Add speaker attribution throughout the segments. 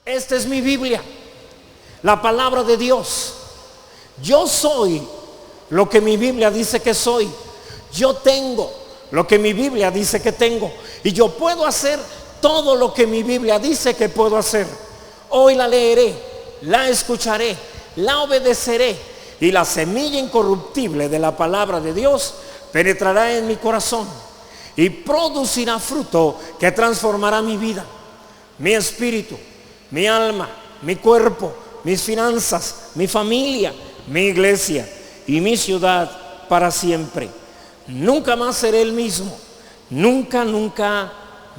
Speaker 1: Esta es mi Biblia, la palabra de Dios. Yo soy lo que mi Biblia dice que soy. Yo tengo lo que mi Biblia dice que tengo. Y yo puedo hacer todo lo que mi Biblia dice que puedo hacer. Hoy la leeré, la escucharé, la obedeceré, y la semilla incorruptible de la palabra de Dios penetrará en mi corazón y producirá fruto que transformará mi vida, mi espíritu, mi alma, mi cuerpo, mis finanzas, mi familia, mi iglesia y mi ciudad para siempre. Nunca más seré el mismo. Nunca, nunca,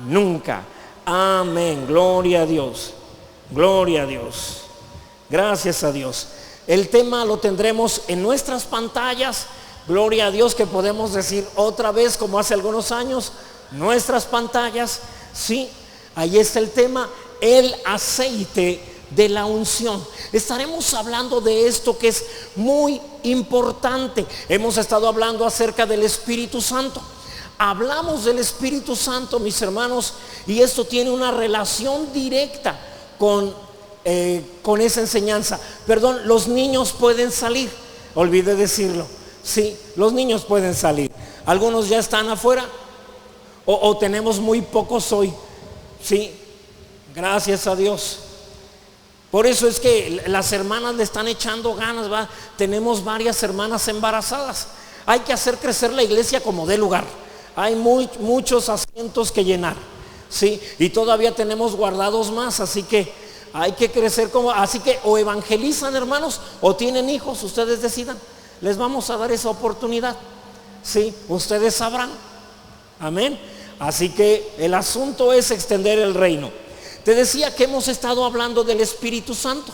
Speaker 1: nunca. Amén. Gloria a Dios. Gloria a Dios. Gracias a Dios. El tema lo tendremos en nuestras pantallas. Gloria a Dios que podemos decir otra vez como hace algunos años, nuestras pantallas. Sí, ahí está el tema, el aceite de la unción. Estaremos hablando de esto que es muy importante. Hemos estado hablando acerca del Espíritu Santo. Hablamos del Espíritu Santo, mis hermanos, y esto tiene una relación directa con esa enseñanza. Perdón, los niños pueden salir. Olvidé decirlo. Sí, los niños pueden salir. Algunos ya están afuera o tenemos muy pocos hoy. Sí, gracias a Dios. Por eso es que las hermanas le están echando ganas, ¿va? Tenemos varias hermanas embarazadas. Hay que hacer crecer la iglesia como dé lugar. Hay muchos asientos que llenar, ¿sí? Y todavía tenemos guardados más, así que hay que crecer así que o evangelizan, hermanos, o tienen hijos, ustedes decidan. Les vamos a dar esa oportunidad, ¿sí? Ustedes sabrán. Amén. Así que el asunto es extender el reino. Te decía que hemos estado hablando del Espíritu Santo.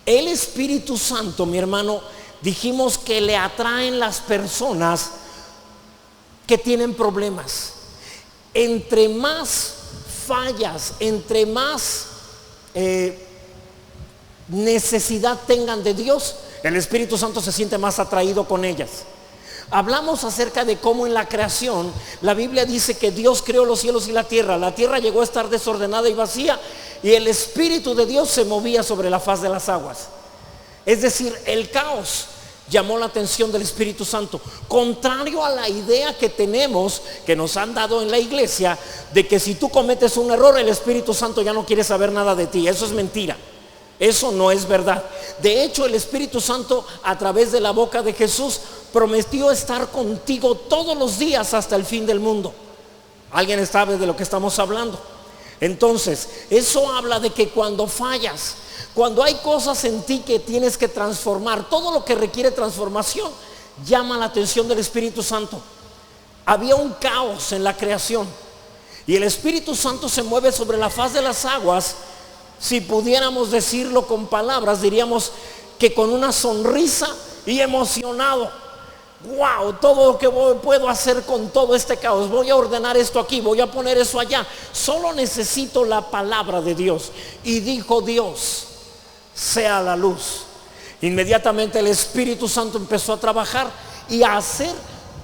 Speaker 1: El Espíritu Santo, mi hermano, dijimos que le atraen las personas que tienen problemas. Entre más fallas, entre más necesidad tengan de Dios, el Espíritu Santo se siente más atraído con ellas. Hablamos acerca de cómo en la creación la Biblia dice que Dios creó los cielos y la tierra. La tierra llegó a estar desordenada y vacía, y el Espíritu de Dios se movía sobre la faz de las aguas. Es decir, el caos llamó la atención del Espíritu Santo, contrario a la idea que tenemos, que nos han dado en la iglesia, de que si tú cometes un error, el Espíritu Santo ya no quiere saber nada de ti. Eso es mentira. Eso no es verdad. De hecho, el Espíritu Santo, a través de la boca de Jesús, prometió estar contigo todos los días hasta el fin del mundo. ¿Alguien sabe de lo que estamos hablando? Entonces, eso habla de que cuando fallas, cuando hay cosas en ti que tienes que transformar, todo lo que requiere transformación llama la atención del Espíritu Santo. Había un caos en la creación y el Espíritu Santo se mueve sobre la faz de las aguas. Si pudiéramos decirlo con palabras, diríamos que con una sonrisa y emocionado. Wow, todo lo que puedo hacer con todo este caos. Voy a ordenar esto aquí, voy a poner eso allá. Solo necesito la palabra de Dios. Y dijo Dios, sea la luz. Inmediatamente el Espíritu Santo empezó a trabajar y a hacer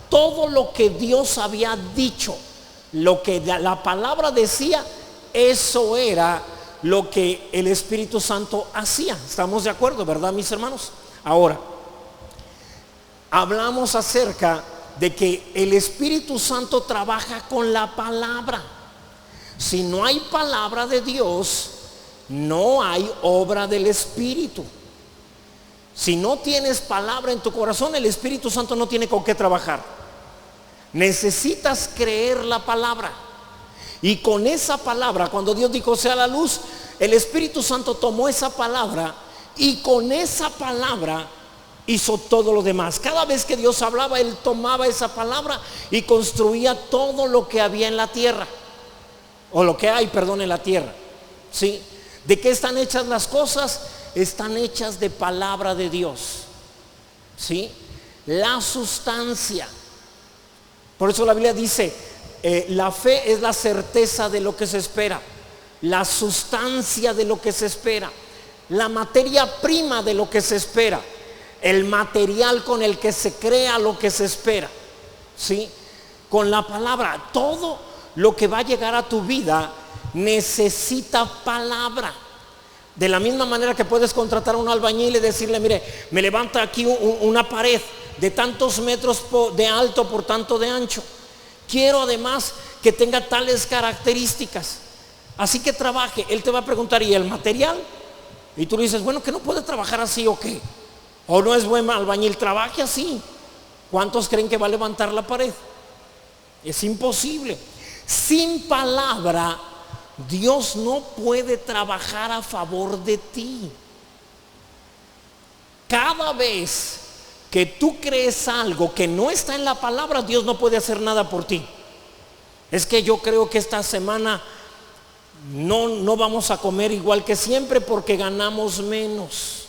Speaker 1: todo lo que Dios había dicho. Lo que la palabra decía, eso era lo que el Espíritu Santo hacía. ¿Estamos de acuerdo, verdad, mis hermanos? Ahora, hablamos acerca de que el Espíritu Santo trabaja con la palabra. Si no hay palabra de Dios, no hay obra del Espíritu. Si no tienes palabra en tu corazón, el Espíritu Santo no tiene con qué trabajar. Necesitas creer la palabra. Y con esa palabra, cuando Dios dijo sea la luz, el Espíritu Santo tomó esa palabra y con esa palabra hizo todo lo demás. Cada vez que Dios hablaba, Él tomaba esa palabra y construía todo lo que había en la tierra. O lo que hay, perdón, en la tierra. ¿Sí? ¿De qué están hechas las cosas? Están hechas de palabra de Dios. ¿Sí? La sustancia. Por eso la Biblia dice, la fe es la certeza de lo que se espera, la sustancia de lo que se espera, la materia prima de lo que se espera, el material con el que se crea lo que se espera. ¿Sí? Con la palabra, todo lo que va a llegar a tu vida necesita palabra. De la misma manera que puedes contratar a un albañil y decirle, mire, me levanta aquí una pared de tantos metros de alto por tanto de ancho. Quiero además que tenga tales características. Así que trabaje. Él te va a preguntar, ¿y el material? Y tú le dices, bueno, que no puede trabajar así o qué. O no es buen albañil, trabaje así. ¿Cuántos creen que va a levantar la pared? Es imposible. Sin palabra, Dios no puede trabajar a favor de ti. Cada vez que tú crees algo que no está en la palabra, Dios no puede hacer nada por ti. Es que yo creo que esta semana no vamos a comer igual que siempre porque ganamos menos.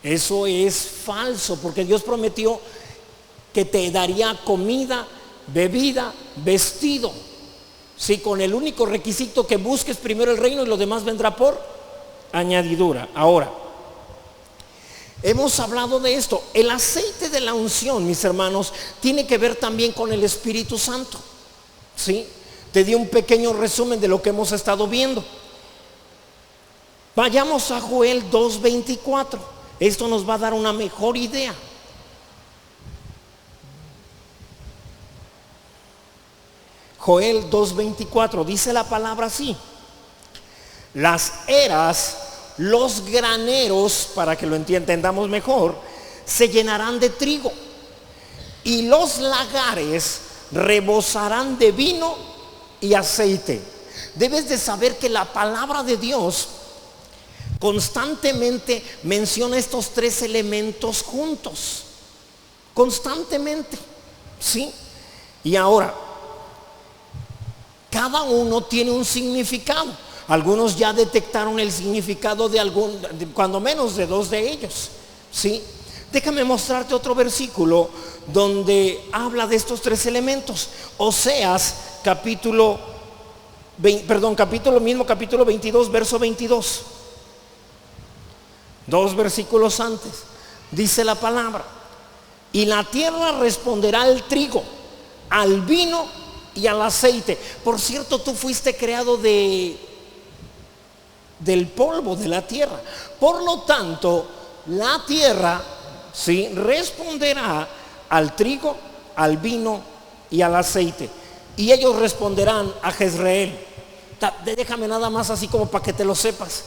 Speaker 1: Eso es falso, porque Dios prometió que te daría comida, bebida, vestido. Sí, con el único requisito que busques primero el reino y lo demás vendrá por añadidura. Ahora, hemos hablado de esto. El aceite de la unción, mis hermanos, tiene que ver también con el Espíritu Santo. ¿Sí? Te di un pequeño resumen de lo que hemos estado viendo. Vayamos a Joel 2:24. Esto nos va a dar una mejor idea. Joel 2:24 dice la palabra así: las eras, los graneros, para que lo entendamos mejor, se llenarán de trigo, y los lagares rebosarán de vino y aceite. Debes de saber que la palabra de Dios constantemente menciona estos tres elementos juntos, constantemente, ¿sí? Y ahora, cada uno tiene un significado. Algunos ya detectaron el significado de cuando menos de dos de ellos, ¿sí? Déjame mostrarte otro versículo donde habla de estos tres elementos. Oseas capítulo 22, verso 22. Dos versículos antes dice la palabra: y la tierra responderá al trigo, al vino y al aceite. Por cierto, tú fuiste creado del polvo de la tierra. Por lo tanto, la tierra, ¿sí?, responderá al trigo, al vino y al aceite. Y ellos responderán a Jezreel. Déjame nada más así como para que te lo sepas.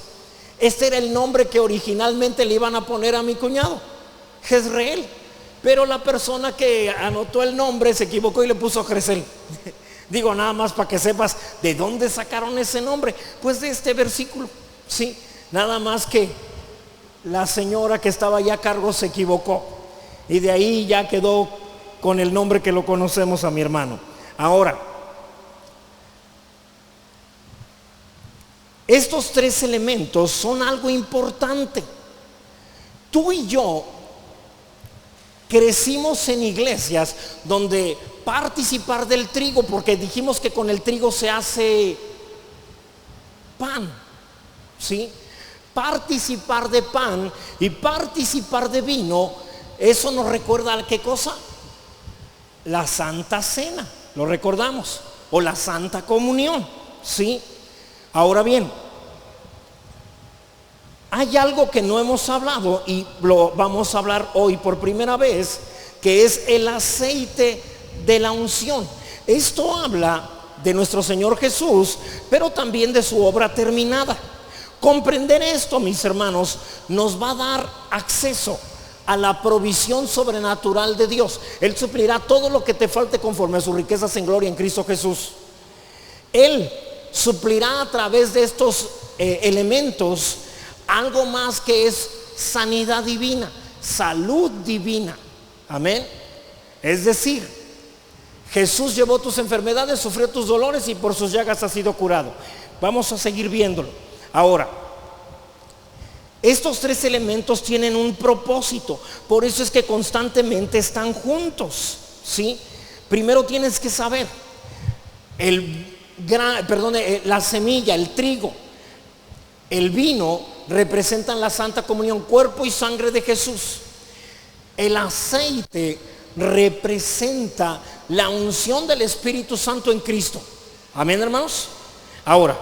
Speaker 1: Este era el nombre que originalmente le iban a poner a mi cuñado, Jezreel. Pero la persona que anotó el nombre se equivocó y le puso Jezreel. Digo, nada más para que sepas de dónde sacaron ese nombre. Pues de este versículo, sí. Nada más que la señora que estaba allá a cargo se equivocó, y de ahí ya quedó con el nombre que lo conocemos a mi hermano. Ahora, estos tres elementos son algo importante. Tú y yo crecimos en iglesias donde participar del trigo, porque dijimos que con el trigo se hace pan, ¿sí? Participar de pan y participar de vino, eso nos recuerda a qué cosa: la Santa Cena, lo recordamos, o la Santa Comunión, ¿sí? Ahora bien, hay algo que no hemos hablado y lo vamos a hablar hoy por primera vez, que es el aceite de la unción. Esto habla de nuestro Señor Jesús, pero también de su obra terminada. Comprender esto, mis hermanos, nos va a dar acceso a la provisión sobrenatural de Dios. Él suplirá todo lo que te falte conforme a sus riquezas en gloria en Cristo Jesús. Él suplirá a través de estos elementos algo más, que es sanidad divina, salud divina. Amén. Es decir, Jesús llevó tus enfermedades, sufrió tus dolores y por sus llagas has sido curado. Vamos a seguir viéndolo. Ahora, estos tres elementos tienen un propósito, por eso es que constantemente están juntos, ¿sí? Primero tienes que saber la semilla, el trigo, el vino representan la Santa Comunión, cuerpo y sangre de Jesús. El aceite representa la unción del Espíritu Santo en Cristo. Amén, hermanos. Ahora,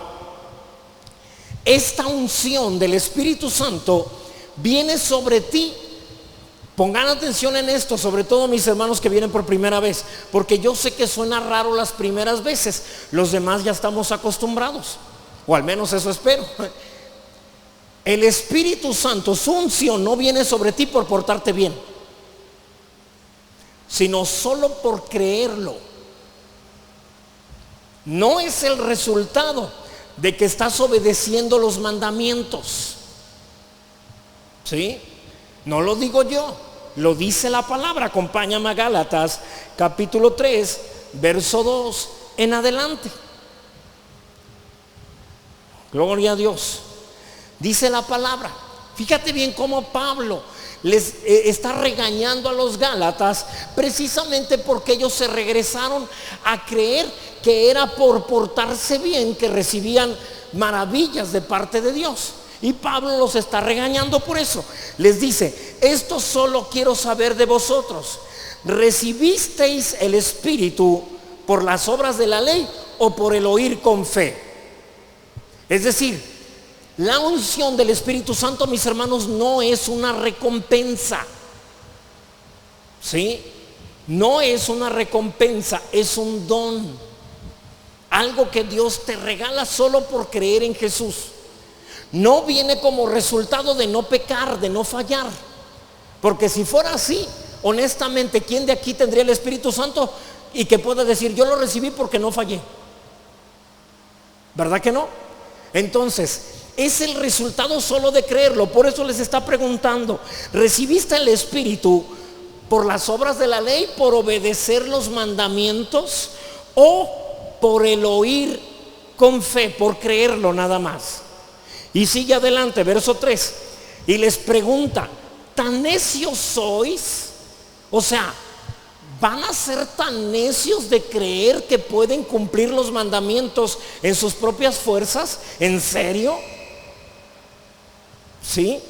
Speaker 1: esta unción del Espíritu Santo viene sobre ti. Pongan atención en esto, sobre todo mis hermanos que vienen por primera vez, porque yo sé que suena raro las primeras veces, los demás ya estamos acostumbrados, o al menos eso espero. El Espíritu Santo, su unción no viene sobre ti por portarte bien, sino solo por creerlo. No es el resultado de que estás obedeciendo los mandamientos, ¿sí? No lo digo yo, lo dice la palabra. Acompáñame a Gálatas capítulo 3, verso 2 en adelante. Gloria a Dios. Dice la palabra. Fíjate bien cómo Pablo les está regañando a los Gálatas, precisamente porque ellos se regresaron a creer que era por portarse bien que recibían maravillas de parte de Dios. Y Pablo los está regañando por eso. Les dice: esto solo quiero saber de vosotros, ¿recibisteis el Espíritu por las obras de la ley o por el oír con fe? Es decir, la unción del Espíritu Santo, mis hermanos, no es una recompensa, ¿sí? No es una recompensa, es un don, algo que Dios te regala solo por creer en Jesús. No viene como resultado de no pecar, de no fallar, porque si fuera así, honestamente, ¿quién de aquí tendría el Espíritu Santo y que pueda decir: yo lo recibí porque no fallé? ¿Verdad que no? Entonces, es el resultado solo de creerlo. Por eso les está preguntando: ¿recibiste el Espíritu por las obras de la ley, por obedecer los mandamientos, o por el oír con fe, por creerlo nada más? Y sigue adelante, verso 3, y les pregunta: ¿tan necios sois? O sea, ¿van a ser tan necios de creer que pueden cumplir los mandamientos en sus propias fuerzas? ¿En serio? ¿Sí?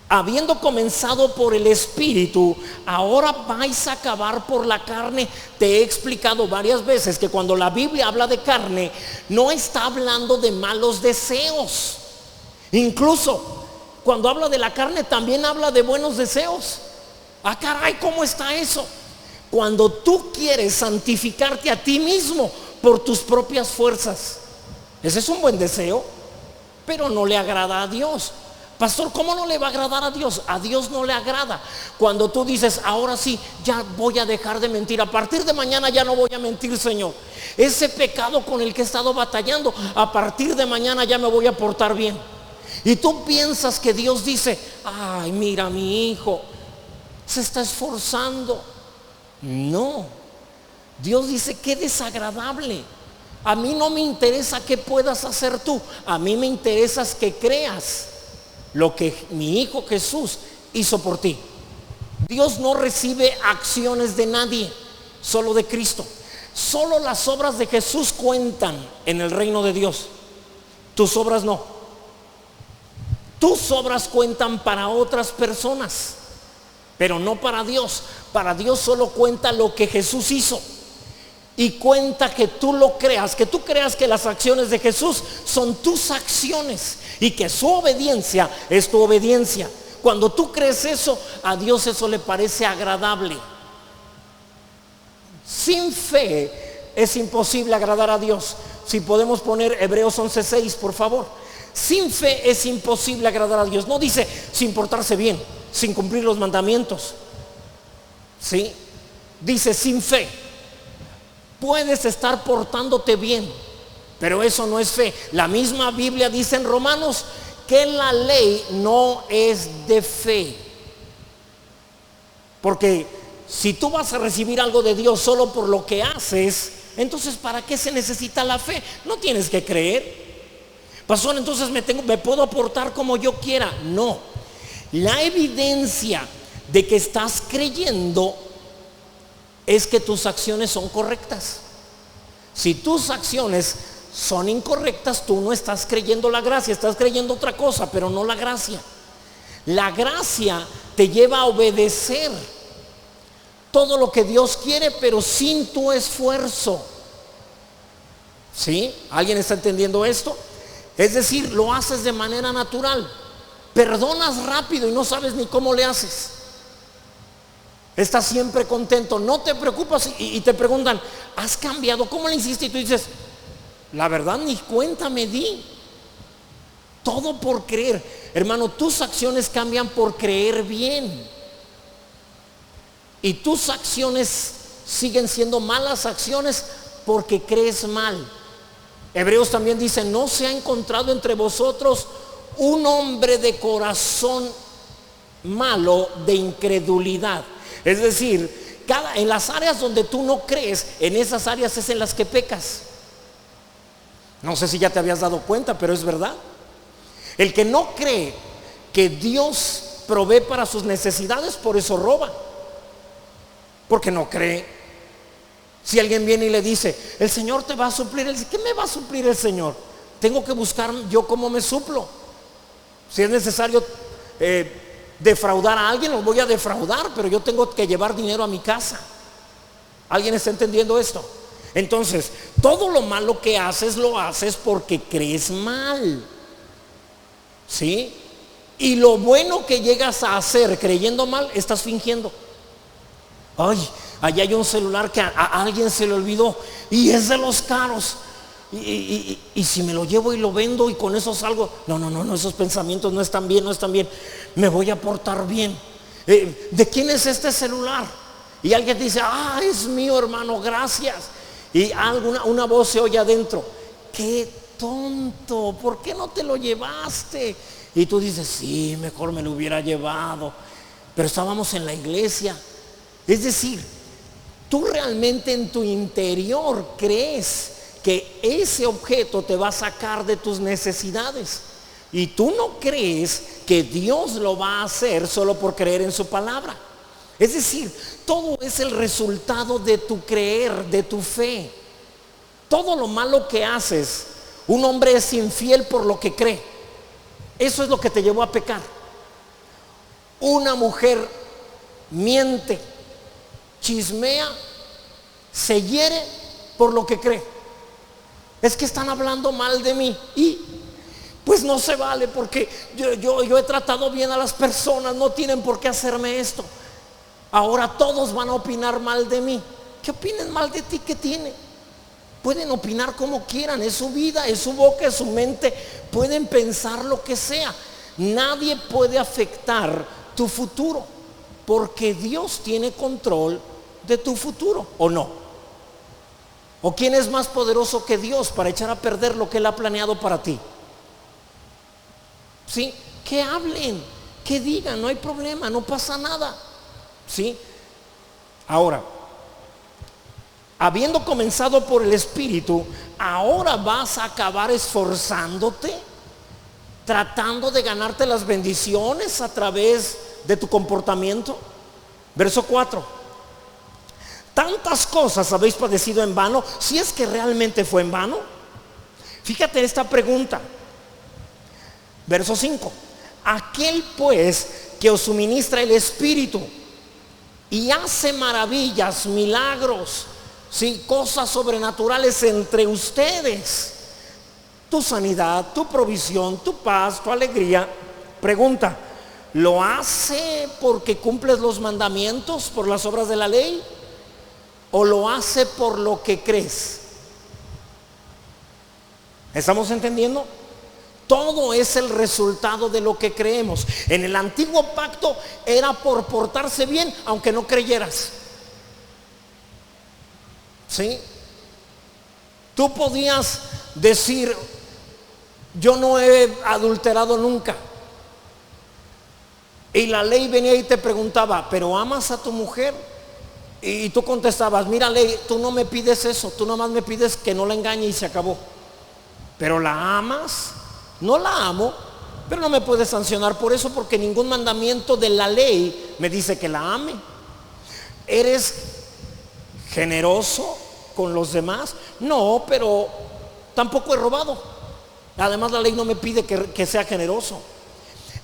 Speaker 1: Habiendo comenzado por el Espíritu, ahora vais a acabar por la carne. Te he explicado varias veces que cuando la Biblia habla de carne, no está hablando de malos deseos. Incluso cuando habla de la carne, también habla de buenos deseos. Ah, caray, ¿cómo está eso? Cuando tú quieres santificarte a ti mismo por tus propias fuerzas, ese es un buen deseo, pero no le agrada a Dios. Pastor, ¿cómo no le va a agradar a Dios? A Dios no le agrada cuando tú dices: ahora sí, ya voy a dejar de mentir, a partir de mañana ya no voy a mentir, Señor. Ese pecado con el que he estado batallando, a partir de mañana ya me voy a portar bien. Y tú piensas que Dios dice: ay, mira, mi hijo se está esforzando. No, Dios dice: qué desagradable. A mí no me interesa qué puedas hacer tú, a mí me interesa que creas lo que mi hijo Jesús hizo por ti. Dios no recibe acciones de nadie, solo de Cristo. Solo las obras de Jesús cuentan en el reino de Dios. Tus obras no. Tus obras cuentan para otras personas, pero no para Dios. Para Dios solo cuenta lo que Jesús hizo. Y cuenta que tú lo creas, que tú creas que las acciones de Jesús son tus acciones y que su obediencia es tu obediencia. Cuando tú crees eso, a Dios eso le parece agradable. Sin fe es imposible agradar a Dios. Si podemos poner Hebreos 11:6, por favor. Sin fe es imposible agradar a Dios. No dice sin portarse bien, sin cumplir los mandamientos, ¿sí? Dice sin fe. Puedes estar portándote bien, pero eso no es fe. La misma Biblia dice en Romanos que la ley no es de fe. Porque si tú vas a recibir algo de Dios solo por lo que haces, entonces ¿para qué se necesita la fe? No tienes que creer. Pastor, entonces me puedo portar como yo quiera. No. La evidencia de que estás creyendo es que tus acciones son correctas. Si tus acciones son incorrectas, tú no estás creyendo la gracia, estás creyendo otra cosa, pero no la gracia. La gracia te lleva a obedecer todo lo que Dios quiere, pero sin tu esfuerzo. ¿Sí? ¿Alguien está entendiendo esto? Es decir, lo haces de manera natural. Perdonas rápido y no sabes ni cómo le haces. Estás siempre contento, no te preocupas y te preguntan, ¿has cambiado? ¿Cómo le hiciste? Y tú dices, la verdad ni cuenta me di. Todo por creer. Hermano, tus acciones cambian por creer bien. Y tus acciones siguen siendo malas acciones porque crees mal. Hebreos también dice, no se ha encontrado entre vosotros un hombre de corazón malo de incredulidad. Es decir, en las áreas donde tú no crees, en esas áreas es en las que pecas. No sé si ya te habías dado cuenta, pero es verdad. El que no cree que Dios provee para sus necesidades, por eso roba. Porque no cree. Si alguien viene y le dice, el Señor te va a suplir, él dice, ¿qué me va a suplir el Señor? Tengo que buscar yo cómo me suplo. Si es necesario defraudar a alguien, lo voy a defraudar, pero yo tengo que llevar dinero a mi casa. ¿Alguien está entendiendo esto? Entonces, todo lo malo que haces, lo haces porque crees mal. ¿Sí? Y lo bueno que llegas a hacer creyendo mal, estás fingiendo. Ay, allá hay un celular que a alguien se le olvidó y es de los caros. Y si me lo llevo y lo vendo y con eso salgo. No, esos pensamientos no están bien, no están bien. Me voy a portar bien. ¿De quién es este celular? Y alguien dice, es mío, hermano, gracias. Y una voz se oye adentro, qué tonto, ¿por qué no te lo llevaste? Y tú dices, sí, mejor me lo hubiera llevado, pero estábamos en la iglesia. Es decir, tú realmente en tu interior crees que ese objeto te va a sacar de tus necesidades, y tú no crees que Dios lo va a hacer solo por creer en su palabra. Es decir, todo es el resultado de tu creer, de tu fe. Todo lo malo que haces, un hombre es infiel por lo que cree. Eso es lo que te llevó a pecar. Una mujer miente, chismea, se hiere por lo que cree. Es que están hablando mal de mí y pues no se vale, porque yo he tratado bien a las personas, no tienen por qué hacerme esto. Ahora todos van a opinar mal de mí. ¿Qué opinen mal de ti? ¿Qué tiene? Pueden opinar como quieran, es su vida, es su boca, es su mente. Pueden pensar lo que sea. Nadie puede afectar tu futuro, porque Dios tiene control de tu futuro, ¿o no? ¿O quién es más poderoso que Dios para echar a perder lo que Él ha planeado para ti? ¿Sí? Que hablen, que digan, no hay problema, no pasa nada. ¿Sí? Ahora, habiendo comenzado por el Espíritu, ahora vas a acabar esforzándote, tratando de ganarte las bendiciones a través de tu comportamiento. Verso 4. Tantas cosas habéis padecido en vano, si es que realmente fue en vano. Fíjate en esta pregunta. Verso 5. Aquel pues que os suministra el Espíritu y hace maravillas, milagros, ¿sí? Cosas sobrenaturales entre ustedes, tu sanidad, tu provisión, tu paz, tu alegría. Pregunta, ¿lo hace porque cumples los mandamientos, por las obras de la ley? ¿O lo hace por lo que crees? ¿Estamos entendiendo? Todo es el resultado de lo que creemos. En el antiguo pacto era por portarse bien aunque no creyeras. ¿Sí? Tú podías decir, yo no he adulterado nunca. Y la ley venía y te preguntaba, ¿pero amas a tu mujer? Y tú contestabas, mira ley, tú no me pides eso, tú nomás me pides que no la engañe y se acabó. ¿Pero la amas? No la amo, pero no me puedes sancionar por eso, porque ningún mandamiento de la ley me dice que la ame. ¿Eres generoso con los demás? No, pero tampoco he robado. Además la ley no me pide que sea generoso.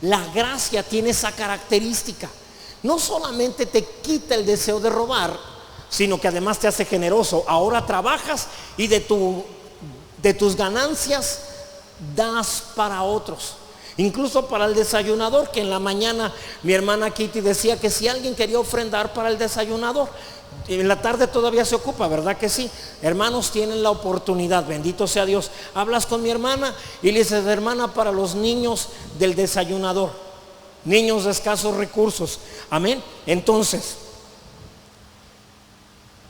Speaker 1: La gracia tiene esa característica. No solamente te quita el deseo de robar, sino que además te hace generoso. Ahora trabajas y de tus ganancias das para otros. Incluso para el desayunador, que en la mañana mi hermana Kitty decía que si alguien quería ofrendar para el desayunador, en la tarde todavía se ocupa, ¿verdad que sí? Hermanos, tienen la oportunidad, bendito sea Dios. Hablas con mi hermana y le dices: hermana, para los niños del desayunador, niños de escasos recursos. Amén. Entonces,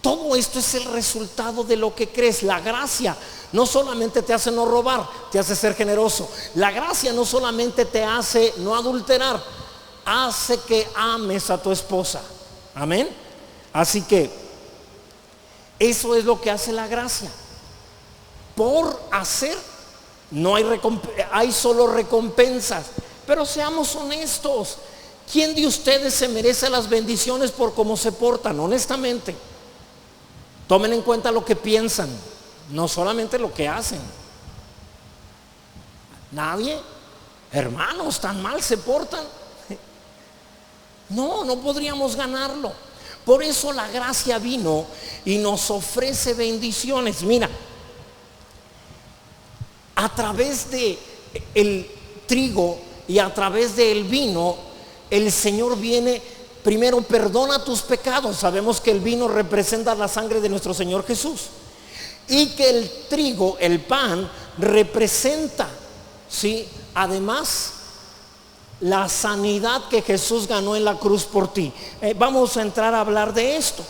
Speaker 1: todo esto es el resultado de lo que crees. La gracia no solamente te hace no robar, te hace ser generoso. La gracia no solamente te hace no adulterar, hace que ames a tu esposa. Amén. Así que eso es lo que hace la gracia. Por hacer no hay hay solo recompensas. Pero seamos honestos, ¿quién de ustedes se merece las bendiciones por cómo se portan? Honestamente, tomen en cuenta lo que piensan, no solamente lo que hacen. Nadie. Hermanos, tan mal se portan. No podríamos ganarlo. Por eso la gracia vino y nos ofrece bendiciones. Mira, a través de el trigo y a través del vino, el Señor viene. Primero, perdona tus pecados. Sabemos que el vino representa la sangre de nuestro Señor Jesús, y que el trigo, el pan, representa, ¿sí?, además, la sanidad que Jesús ganó en la cruz por ti. Vamos a entrar a hablar de esto.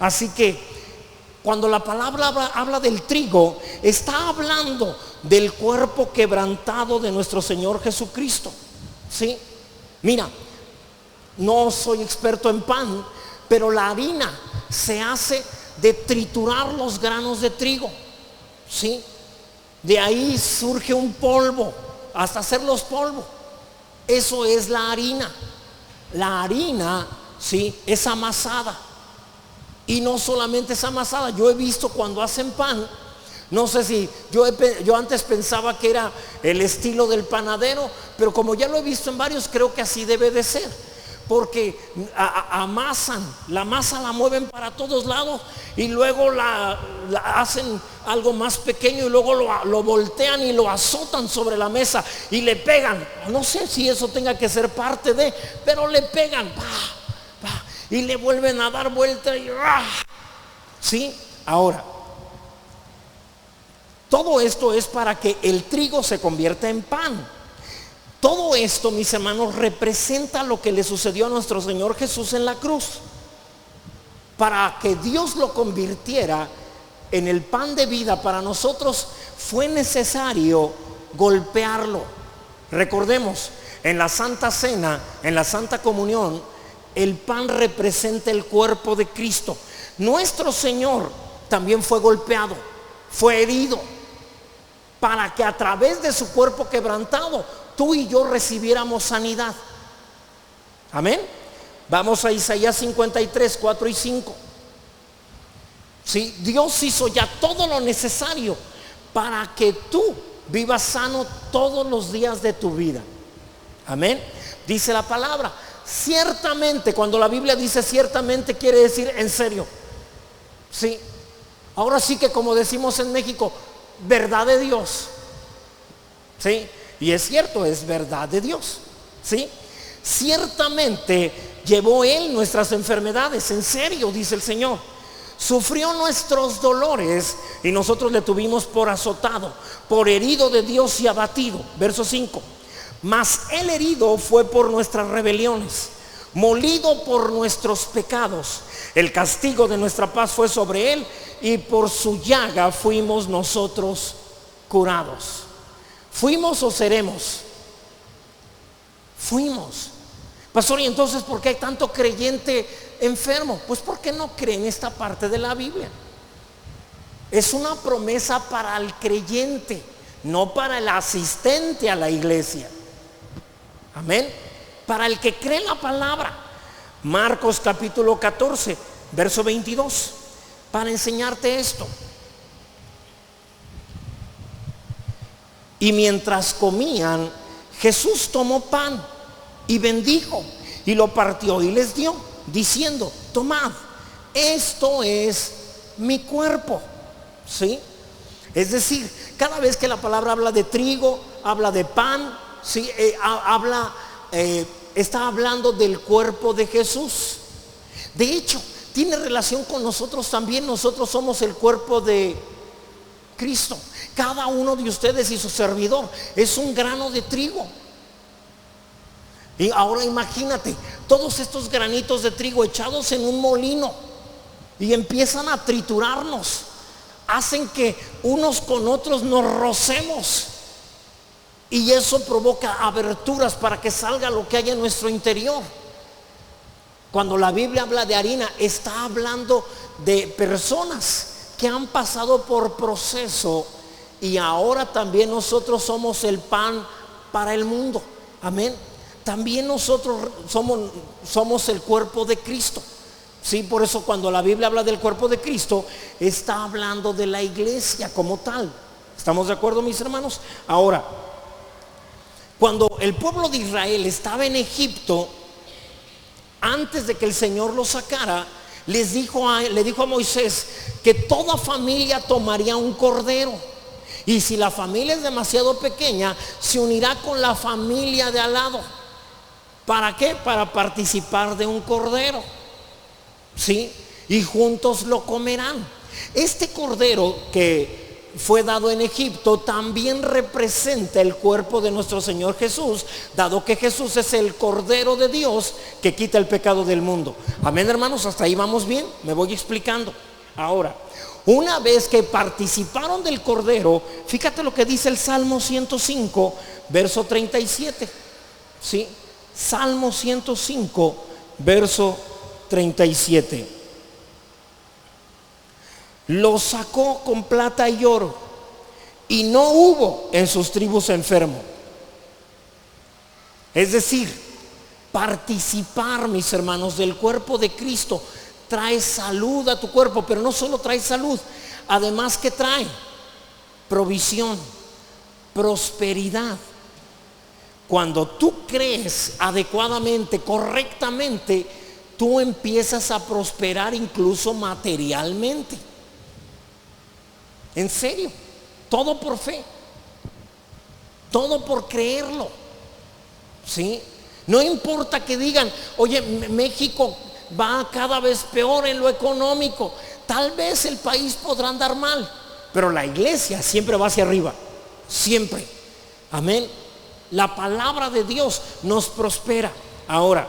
Speaker 1: Así que cuando la palabra habla del trigo, está hablando del cuerpo quebrantado de nuestro Señor Jesucristo. ¿Sí? Mira, no soy experto en pan, pero la harina se hace de triturar los granos de trigo. ¿Sí? De ahí surge un polvo hasta hacerlos polvo. Eso es la harina. La harina, ¿sí?, es amasada. Y no solamente es amasada. Yo he visto cuando hacen pan, no sé si yo antes pensaba que era el estilo del panadero, pero como ya lo he visto en varios, creo que así debe de ser. Porque amasan, la masa la mueven para todos lados y luego la hacen algo más pequeño y luego lo voltean y lo azotan sobre la mesa y le pegan. No sé si eso tenga que ser parte de, pero le pegan y le vuelven a dar vuelta y ¿sí? Ahora, todo esto es para que el trigo se convierta en pan. Todo esto, mis hermanos, representa lo que le sucedió a nuestro Señor Jesús en la cruz. Para que Dios lo convirtiera en el pan de vida para nosotros, fue necesario golpearlo. Recordemos, en la Santa Cena, en la Santa Comunión, el pan representa el cuerpo de Cristo. Nuestro Señor también fue golpeado, fue herido, para que a través de su cuerpo quebrantado, tú y yo recibiéramos sanidad. Amén. Vamos a Isaías 53, 4 y 5. ¿Sí? Dios hizo ya todo lo necesario para que tú vivas sano todos los días de tu vida. Amén. Dice la palabra, ciertamente. Cuando la Biblia dice ciertamente, quiere decir en serio. ¿Sí? Ahora sí que, como decimos en México, verdad de Dios. ¿Sí? Y es cierto, es verdad de Dios. ¿Sí? Ciertamente llevó Él nuestras enfermedades. En serio, dice el Señor. Sufrió nuestros dolores y nosotros le tuvimos por azotado, por herido de Dios y abatido. Verso 5. Mas el herido fue por nuestras rebeliones, molido por nuestros pecados. El castigo de nuestra paz fue sobre Él, y por su llaga fuimos nosotros curados. ¿Fuimos o seremos? Fuimos. Pastor, ¿y entonces por qué hay tanto creyente enfermo? Pues porque no creen esta parte de la Biblia. Es una promesa para el creyente, no para el asistente a la iglesia. Amén. Para el que cree la palabra. Marcos capítulo 14, verso 22. Para enseñarte esto. Y mientras comían, Jesús tomó pan y bendijo y lo partió y les dio, diciendo: tomad, esto es mi cuerpo. ¿Sí? Es decir, cada vez que la palabra habla de trigo, habla de pan, ¿sí? Está hablando del cuerpo de Jesús. De hecho, tiene relación con nosotros también. Nosotros somos el cuerpo de Cristo. Cada uno de ustedes y su servidor es un grano de trigo. Y ahora imagínate, todos estos granitos de trigo echados en un molino y empiezan a triturarnos, hacen que unos con otros nos rocemos, y eso provoca aberturas para que salga lo que hay en nuestro interior. Cuando la Biblia habla de harina, está hablando de personas que han pasado por proceso, y ahora también nosotros somos el pan para el mundo. Amén. También nosotros somos el cuerpo de Cristo. Sí, por eso cuando la Biblia habla del cuerpo de Cristo, está hablando de la iglesia como tal. ¿Estamos de acuerdo, mis hermanos? Ahora, cuando el pueblo de Israel estaba en Egipto, antes de que el Señor lo sacara, le dijo a Moisés que toda familia tomaría un cordero, y si la familia es demasiado pequeña, se unirá con la familia de al lado. ¿Para qué? Para participar de un cordero, ¿sí? Y juntos lo comerán. Este cordero que fue dado en Egipto también representa el cuerpo de nuestro Señor Jesús, dado que Jesús es el Cordero de Dios que quita el pecado del mundo. Amén, hermanos, hasta ahí vamos bien. Me voy explicando. Ahora, una vez que participaron del Cordero, fíjate lo que dice el Salmo 105, verso 37. ¿Sí? Salmo 105, verso 37. Lo sacó con plata y oro, y no hubo en sus tribus enfermo. Es decir, participar, mis hermanos, del cuerpo de Cristo trae salud a tu cuerpo, pero no solo trae salud, además que trae provisión, prosperidad. Cuando tú crees adecuadamente, correctamente, tú empiezas a prosperar incluso materialmente. En serio, todo por fe, todo por creerlo, ¿sí? No importa que digan, oye, México va cada vez peor en lo económico. Tal vez el país podrá andar mal, pero la iglesia siempre va hacia arriba, siempre. Amén. La palabra de Dios nos prospera. Ahora,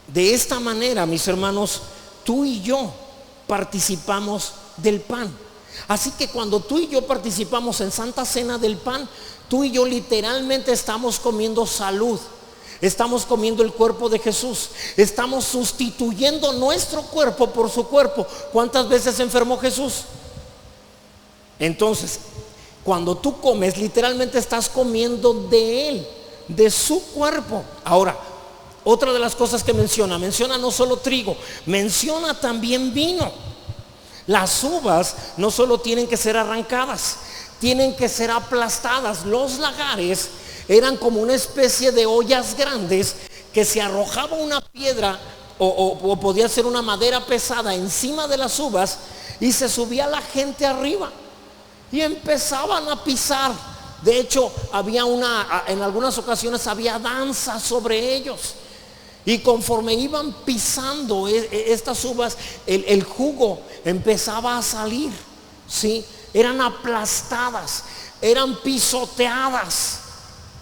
Speaker 1: de esta manera, mis hermanos, tú y yo participamos del pan. Así que cuando tú y yo participamos en Santa Cena del pan, tú y yo literalmente estamos comiendo salud. Estamos comiendo el cuerpo de Jesús. Estamos sustituyendo nuestro cuerpo por su cuerpo. ¿Cuántas veces enfermó Jesús? Entonces, cuando tú comes, literalmente estás comiendo de Él, de su cuerpo. Ahora, otra de las cosas que menciona no solo trigo, menciona también vino. Las uvas no solo tienen que ser arrancadas, tienen que ser aplastadas. Los lagares eran como una especie de ollas grandes que se arrojaba una piedra o podía ser una madera pesada encima de las uvas, y se subía la gente arriba y empezaban a pisar. De hecho, en algunas ocasiones había danza sobre ellos. Y conforme iban pisando estas uvas, el jugo empezaba a salir, ¿sí? Eran aplastadas, eran pisoteadas.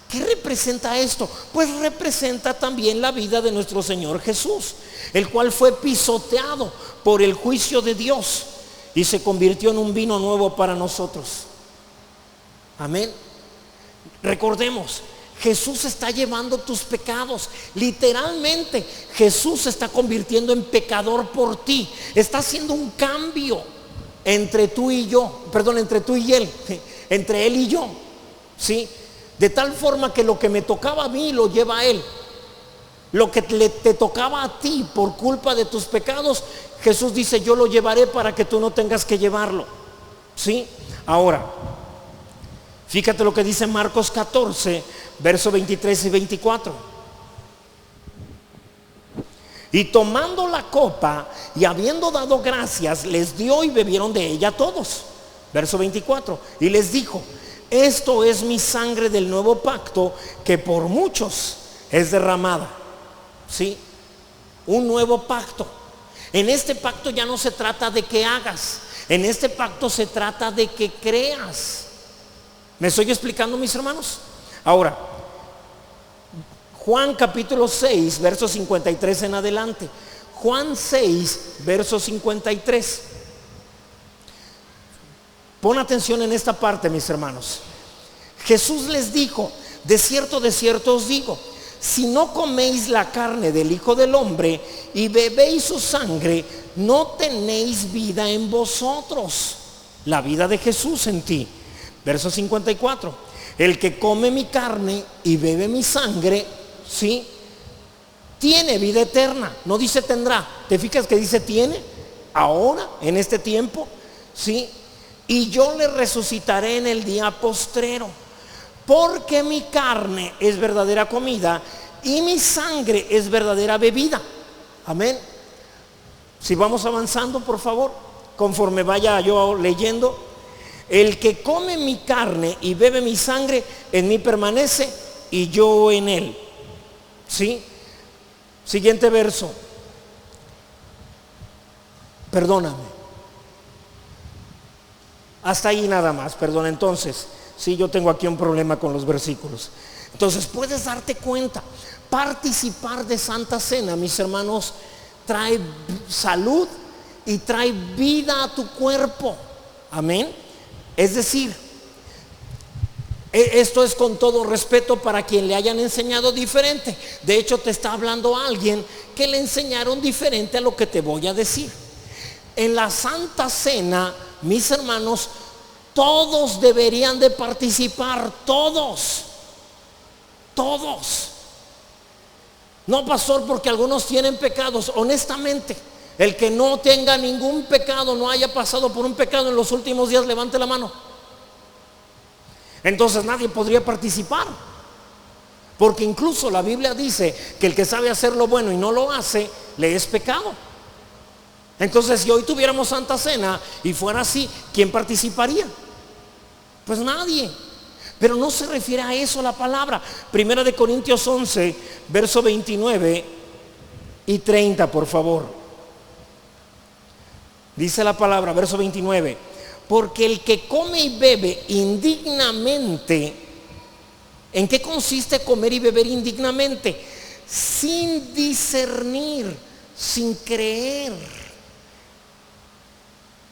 Speaker 1: ¿Qué representa esto? Pues representa también la vida de nuestro Señor Jesús, el cual fue pisoteado por el juicio de Dios y se convirtió en un vino nuevo para nosotros. Amén. Recordemos, Jesús está llevando tus pecados. Literalmente, Jesús se está convirtiendo en pecador por ti. Está haciendo un cambio entre tú y yo, entre tú y Él, entre Él y yo, ¿sí? De tal forma que lo que me tocaba a mí lo lleva a Él. Lo que te tocaba a ti por culpa de tus pecados, Jesús dice, yo lo llevaré para que tú no tengas que llevarlo, ¿sí? Ahora, fíjate lo que dice Marcos 14, versos 23 y 24. Y tomando la copa y habiendo dado gracias, les dio y bebieron de ella todos. Verso 24. Y les dijo: esto es mi sangre del nuevo pacto, que por muchos es derramada. ¿Sí? Un nuevo pacto. En este pacto ya no se trata de que hagas. En este pacto se trata de que creas. ¿Me estoy explicando, mis hermanos? Ahora, Juan capítulo 6, verso 53 en adelante. Juan 6, verso 53. Pon atención en esta parte, mis hermanos. Jesús les dijo: de cierto os digo, si no coméis la carne del Hijo del Hombre y bebéis su sangre, no tenéis vida en vosotros. La vida de Jesús en ti. Verso 54. El que come mi carne y bebe mi sangre, ¿sí?, tiene vida eterna. No dice tendrá. ¿Te fijas que dice tiene? Ahora, en este tiempo, ¿sí? Y yo le resucitaré en el día postrero. Porque mi carne es verdadera comida y mi sangre es verdadera bebida. Amén. Si vamos avanzando, por favor, conforme vaya yo leyendo. El que come mi carne y bebe mi sangre, en mí permanece y yo en él. ¿Sí? Siguiente verso. Perdóname. Hasta ahí nada más, perdón. Entonces, sí, yo tengo aquí un problema con los versículos. Entonces, puedes darte cuenta, participar de Santa Cena, mis hermanos, trae salud y trae vida a tu cuerpo. Amén. Es decir, esto es con todo respeto para quien le hayan enseñado diferente. De hecho, te está hablando alguien que le enseñaron diferente a lo que te voy a decir. En la Santa Cena, mis hermanos, todos deberían de participar, todos. No, pastor, porque algunos tienen pecados. Honestamente, el que no tenga ningún pecado, no haya pasado por un pecado en los últimos días, levante la mano. Entonces nadie podría participar, porque incluso la Biblia dice que el que sabe hacer lo bueno y no lo hace, le es pecado. Entonces, si hoy tuviéramos Santa Cena y fuera así, ¿quién participaría? Pues nadie. Pero no se refiere a eso la palabra. Primera de Corintios 11, verso 29 y 30, por favor. Dice la palabra, verso 29: porque el que come y bebe indignamente. ¿En qué consiste comer y beber indignamente? Sin discernir, sin creer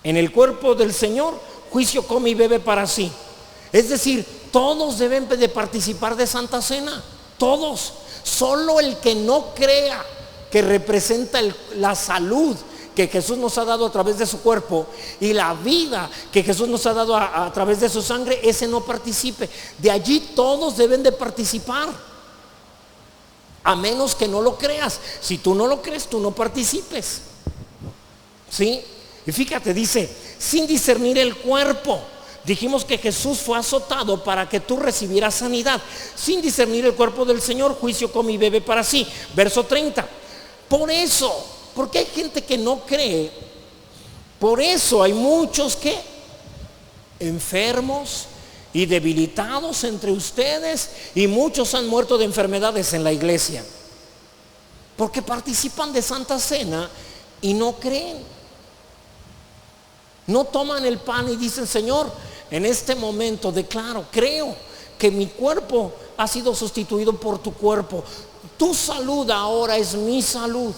Speaker 1: en el cuerpo del Señor, juicio come y bebe para sí. Es decir, todos deben de participar de Santa Cena, todos. Solo el que no crea que representa la salud que Jesús nos ha dado a través de su cuerpo y la vida que Jesús nos ha dado a través de su sangre, ese no participe. De allí todos deben de participar, a menos que no lo creas. Si tú no lo crees, tú no participes. ¿Sí? Y fíjate, dice, sin discernir el cuerpo. Dijimos que Jesús fue azotado para que tú recibieras sanidad. Sin discernir el cuerpo del Señor, juicio come y bebe para sí. Verso 30. Por eso, porque hay gente que no cree, por eso hay muchos que enfermos y debilitados entre ustedes, y muchos han muerto de enfermedades en la iglesia, porque participan de Santa Cena y no creen. No toman el pan y dicen: Señor, en este momento declaro, creo que mi cuerpo ha sido sustituido por tu cuerpo. Tu salud ahora es mi salud.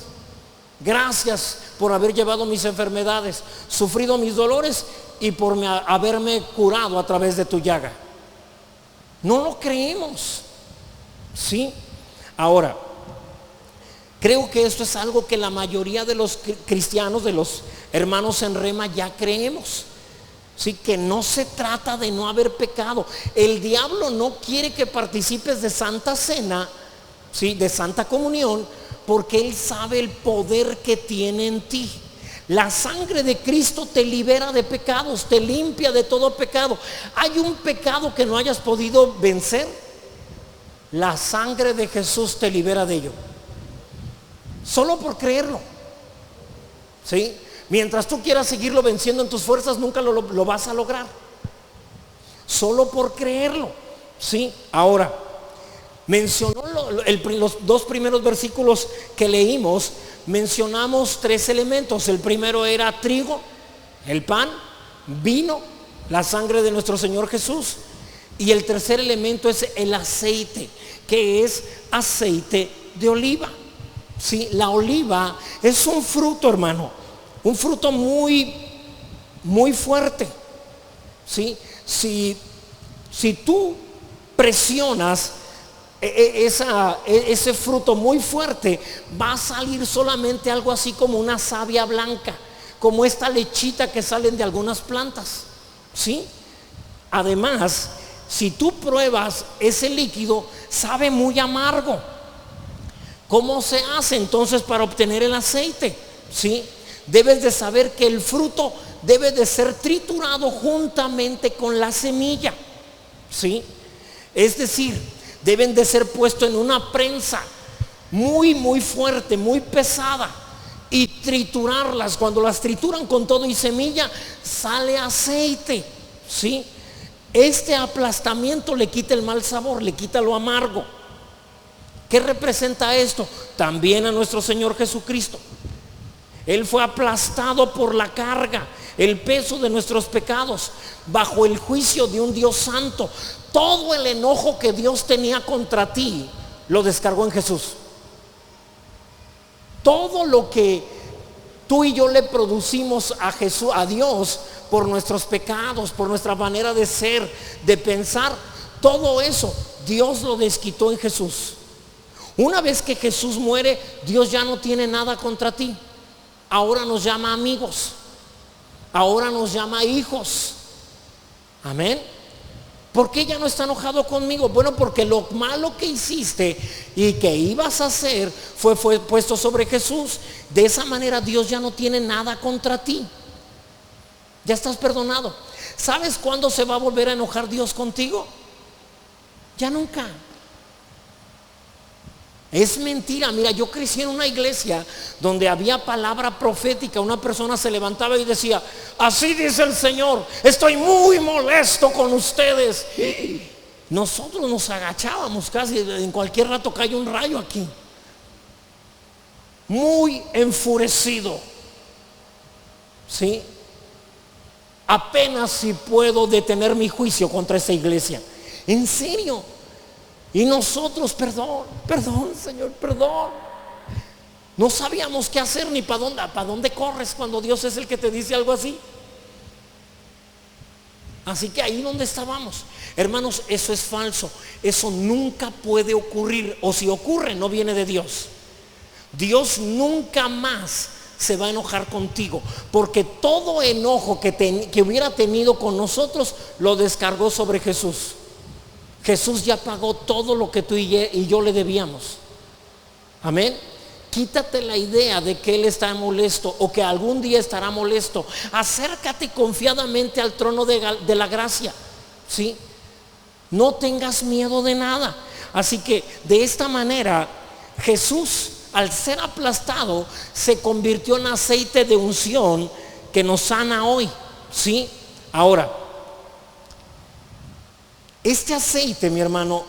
Speaker 1: Gracias por haber llevado mis enfermedades, sufrido mis dolores y por haberme curado a través de tu llaga. No lo creemos. ¿Sí? Ahora, creo que esto es algo que la mayoría de los cristianos, de los hermanos en Rema, ya creemos. Sí, que no se trata de no haber pecado. El diablo no quiere que participes de Santa Cena, ¿sí?, de Santa Comunión, porque él sabe el poder que tiene en ti. La sangre de Cristo te libera de pecados, te limpia de todo pecado. ¿Hay un pecado que no hayas podido vencer? La sangre de Jesús te libera de ello, solo por creerlo. ¿Sí? Mientras tú quieras seguirlo venciendo en tus fuerzas, nunca lo vas a lograr. Solo por creerlo, ¿sí? Ahora, mencionó los dos primeros versículos que leímos, mencionamos tres elementos. El primero era trigo, el pan, vino, la sangre de nuestro Señor Jesús. Y el tercer elemento es el aceite, que es aceite de oliva. Sí, la oliva es un fruto, hermano, un fruto muy, muy fuerte. ¿Sí? Si tú presionas ese fruto muy fuerte, va a salir solamente algo así como una savia blanca, como esta lechita que salen de algunas plantas. ¿Sí? Además, si tú pruebas ese líquido, sabe muy amargo. ¿Cómo se hace entonces para obtener el aceite? ¿Sí? Debes de saber que el fruto debe de ser triturado juntamente con la semilla. ¿Sí? Es decir, deben de ser puestos en una prensa muy, muy fuerte, muy pesada, y triturarlas. Cuando las trituran con todo y semilla, sale aceite. ¿Sí? Este aplastamiento le quita el mal sabor, le quita lo amargo. ¿Qué representa esto? También a nuestro Señor Jesucristo. Él fue aplastado por la carga, el peso de nuestros pecados, bajo el juicio de un Dios santo. Todo el enojo que Dios tenía contra ti lo descargó en Jesús. Todo lo que tú y yo le producimos a Jesús, a Dios, por nuestros pecados, por nuestra manera de ser, de pensar, todo eso Dios lo desquitó en Jesús. Una vez que Jesús muere, Dios ya no tiene nada contra ti. Ahora nos llama amigos, ahora nos llama hijos. Amén. ¿Por qué ya no está enojado conmigo? Bueno, porque lo malo que hiciste y que ibas a hacer fue puesto sobre Jesús. De esa manera Dios ya no tiene nada contra ti. Ya estás perdonado. ¿Sabes cuándo se va a volver a enojar Dios contigo? Ya nunca. Es mentira. Mira, yo crecí en una iglesia donde había palabra profética. Una persona se levantaba y decía: así dice el Señor, estoy muy molesto con ustedes. Nosotros nos agachábamos casi, en cualquier rato cae un rayo aquí. Muy enfurecido. ¿Sí? Apenas si puedo detener mi juicio contra esa iglesia. En serio. Y nosotros, perdón, Señor, perdón. No sabíamos qué hacer ni para dónde corres cuando Dios es el que te dice algo así. Así que ahí donde estábamos, hermanos, eso es falso. Eso nunca puede ocurrir, o si ocurre, no viene de Dios. Dios nunca más se va a enojar contigo, porque todo enojo que hubiera tenido con nosotros lo descargó sobre Jesús. Jesús ya pagó todo lo que tú y yo le debíamos. Amén. Quítate la idea de que Él está molesto o que algún día estará molesto. Acércate confiadamente al trono de la gracia. ¿Sí? No tengas miedo de nada. Así que de esta manera Jesús, al ser aplastado, se convirtió en aceite de unción que nos sana hoy. ¿Sí? Ahora, este aceite, mi hermano,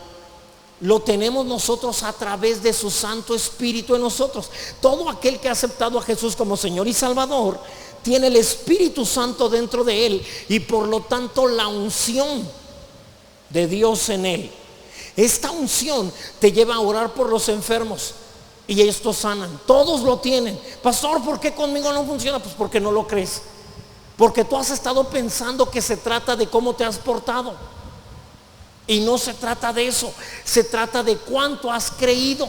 Speaker 1: lo tenemos nosotros a través de su Santo Espíritu en nosotros. Todo aquel que ha aceptado a Jesús como Señor y Salvador tiene el Espíritu Santo dentro de él, y por lo tanto la unción de Dios en él. Esta unción te lleva a orar por los enfermos y estos sanan. Todos lo tienen. Pastor, ¿por qué conmigo no funciona? Pues porque no lo crees. Porque tú has estado pensando que se trata de cómo te has portado. Y no se trata de eso, se trata de cuánto has creído.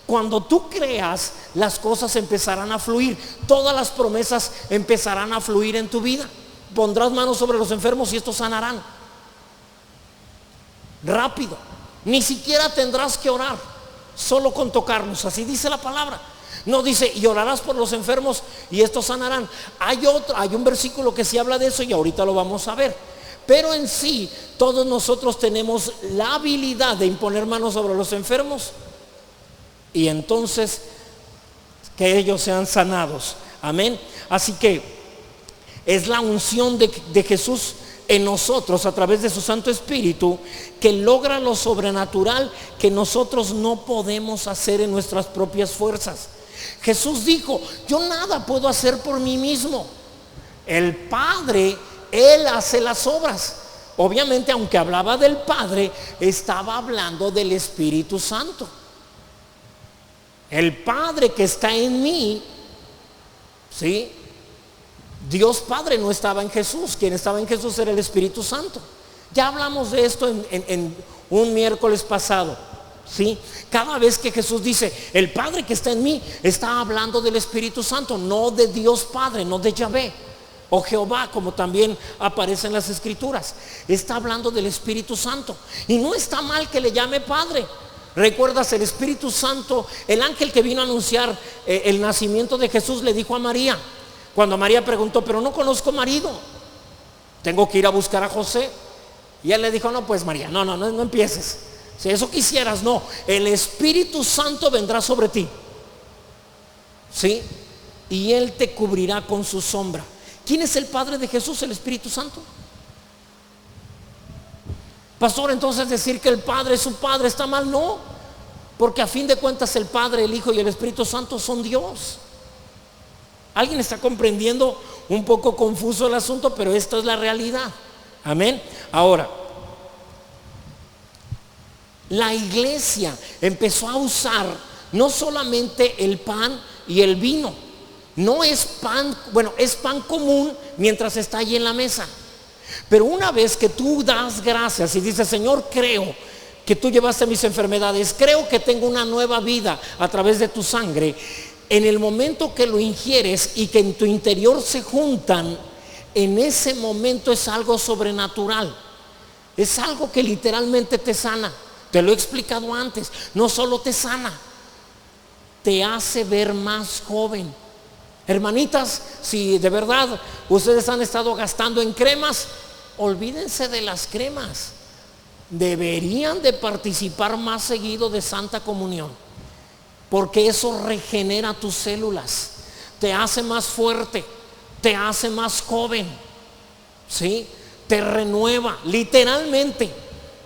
Speaker 1: Cuando tú creas, las cosas empezarán a fluir. Todas las promesas empezarán a fluir en tu vida. Pondrás manos sobre los enfermos y estos sanarán. Rápido. Ni siquiera tendrás que orar, solo con tocarnos. Así dice la palabra. No dice: y orarás por los enfermos y estos sanarán. Hay un versículo que sí habla de eso y ahorita lo vamos a ver. Pero en sí, todos nosotros tenemos la habilidad de imponer manos sobre los enfermos y entonces que ellos sean sanados. Amén. Así que es la unción de Jesús en nosotros a través de su Santo Espíritu que logra lo sobrenatural que nosotros no podemos hacer en nuestras propias fuerzas. Jesús dijo: yo nada puedo hacer por mí mismo. El Padre, Él hace las obras. Obviamente, aunque hablaba del Padre, estaba hablando del Espíritu Santo. El Padre que está en mí, ¿sí? Dios Padre no estaba en Jesús. Quien estaba en Jesús era el Espíritu Santo. Ya hablamos de esto en un miércoles pasado, ¿sí? Cada vez que Jesús dice el Padre que está en mí, está hablando del Espíritu Santo, no de Dios Padre, no de Yahvé o Jehová, como también aparece en las Escrituras. Está hablando del Espíritu Santo. Y no está mal que le llame Padre. ¿Recuerdas? El Espíritu Santo, el ángel que vino a anunciar el nacimiento de Jesús, le dijo a María, cuando María preguntó: pero no conozco marido, tengo que ir a buscar a José. Y él le dijo: no, pues María, no empieces. Si eso quisieras, no. El Espíritu Santo vendrá sobre ti, ¿sí? Y Él te cubrirá con su sombra. ¿Quién es el Padre de Jesús? El Espíritu Santo. Pastor, entonces decir que el Padre es su Padre está mal. No, porque a fin de cuentas el Padre, el Hijo y el Espíritu Santo son Dios. ¿Alguien está comprendiendo un poco confuso el asunto? Pero esto es la realidad. Amén. Ahora, la iglesia empezó a usar no solamente el pan y el vino. No es pan, bueno, es pan común mientras está allí en la mesa. Pero una vez que tú das gracias y dices: Señor, creo que tú llevaste mis enfermedades, creo que tengo una nueva vida a través de tu sangre. En el momento que lo ingieres y que en tu interior se juntan, en ese momento es algo sobrenatural. Es algo que literalmente te sana. Te lo he explicado antes. No solo te sana, te hace ver más joven. Hermanitas, si de verdad ustedes han estado gastando en cremas, olvídense de las cremas. Deberían de participar más seguido de Santa Comunión, porque eso regenera tus células, te hace más fuerte, te hace más joven, ¿sí? Te renueva, literalmente.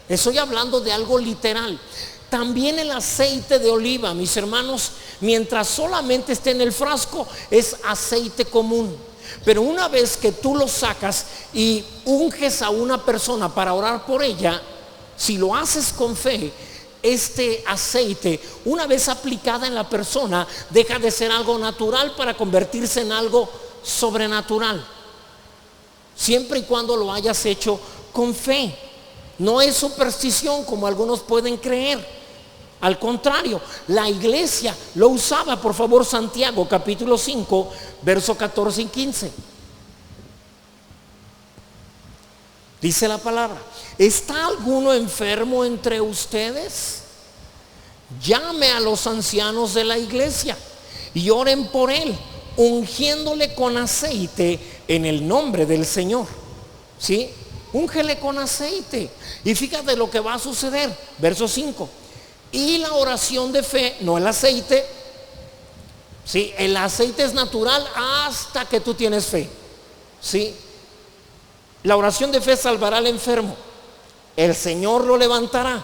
Speaker 1: Estoy hablando de algo literal. También el aceite de oliva, mis hermanos, mientras solamente esté en el frasco, es aceite común. Pero una vez que tú lo sacas y unges a una persona para orar por ella, si lo haces con fe, este aceite, una vez aplicada en la persona, deja de ser algo natural para convertirse en algo sobrenatural. Siempre y cuando lo hayas hecho con fe. No es superstición como algunos pueden creer. Al contrario, la iglesia lo usaba. Por favor, Santiago capítulo 5, verso 14 y 15. Dice la palabra: ¿está alguno enfermo entre ustedes? Llame a los ancianos de la iglesia y oren por él, ungiéndole con aceite en el nombre del Señor. ¿Sí? Úngele con aceite. Y fíjate lo que va a suceder. Verso 5. Y la oración de fe, no el aceite. ¿Sí? El aceite es natural hasta que tú tienes fe. ¿Sí? La oración de fe salvará al enfermo. El Señor lo levantará.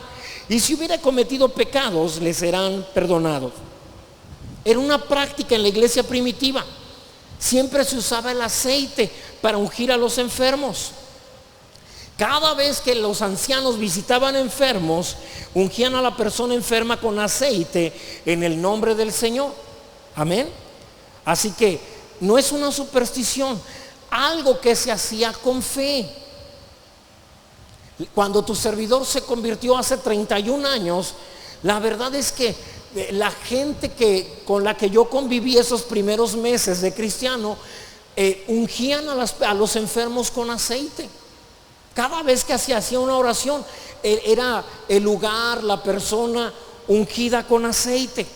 Speaker 1: Y si hubiera cometido pecados, le serán perdonados. Era una práctica en la iglesia primitiva. Siempre se usaba el aceite para ungir a los enfermos. Cada vez que los ancianos visitaban enfermos, ungían a la persona enferma con aceite en el nombre del Señor. Amén. Así que no es una superstición, algo que se hacía con fe. Cuando tu servidor se convirtió hace 31 años, la verdad es que la gente con la que yo conviví esos primeros meses de cristiano, ungían a los enfermos con aceite. Cada vez que se hacía una oración, era el lugar, la persona ungida con aceite,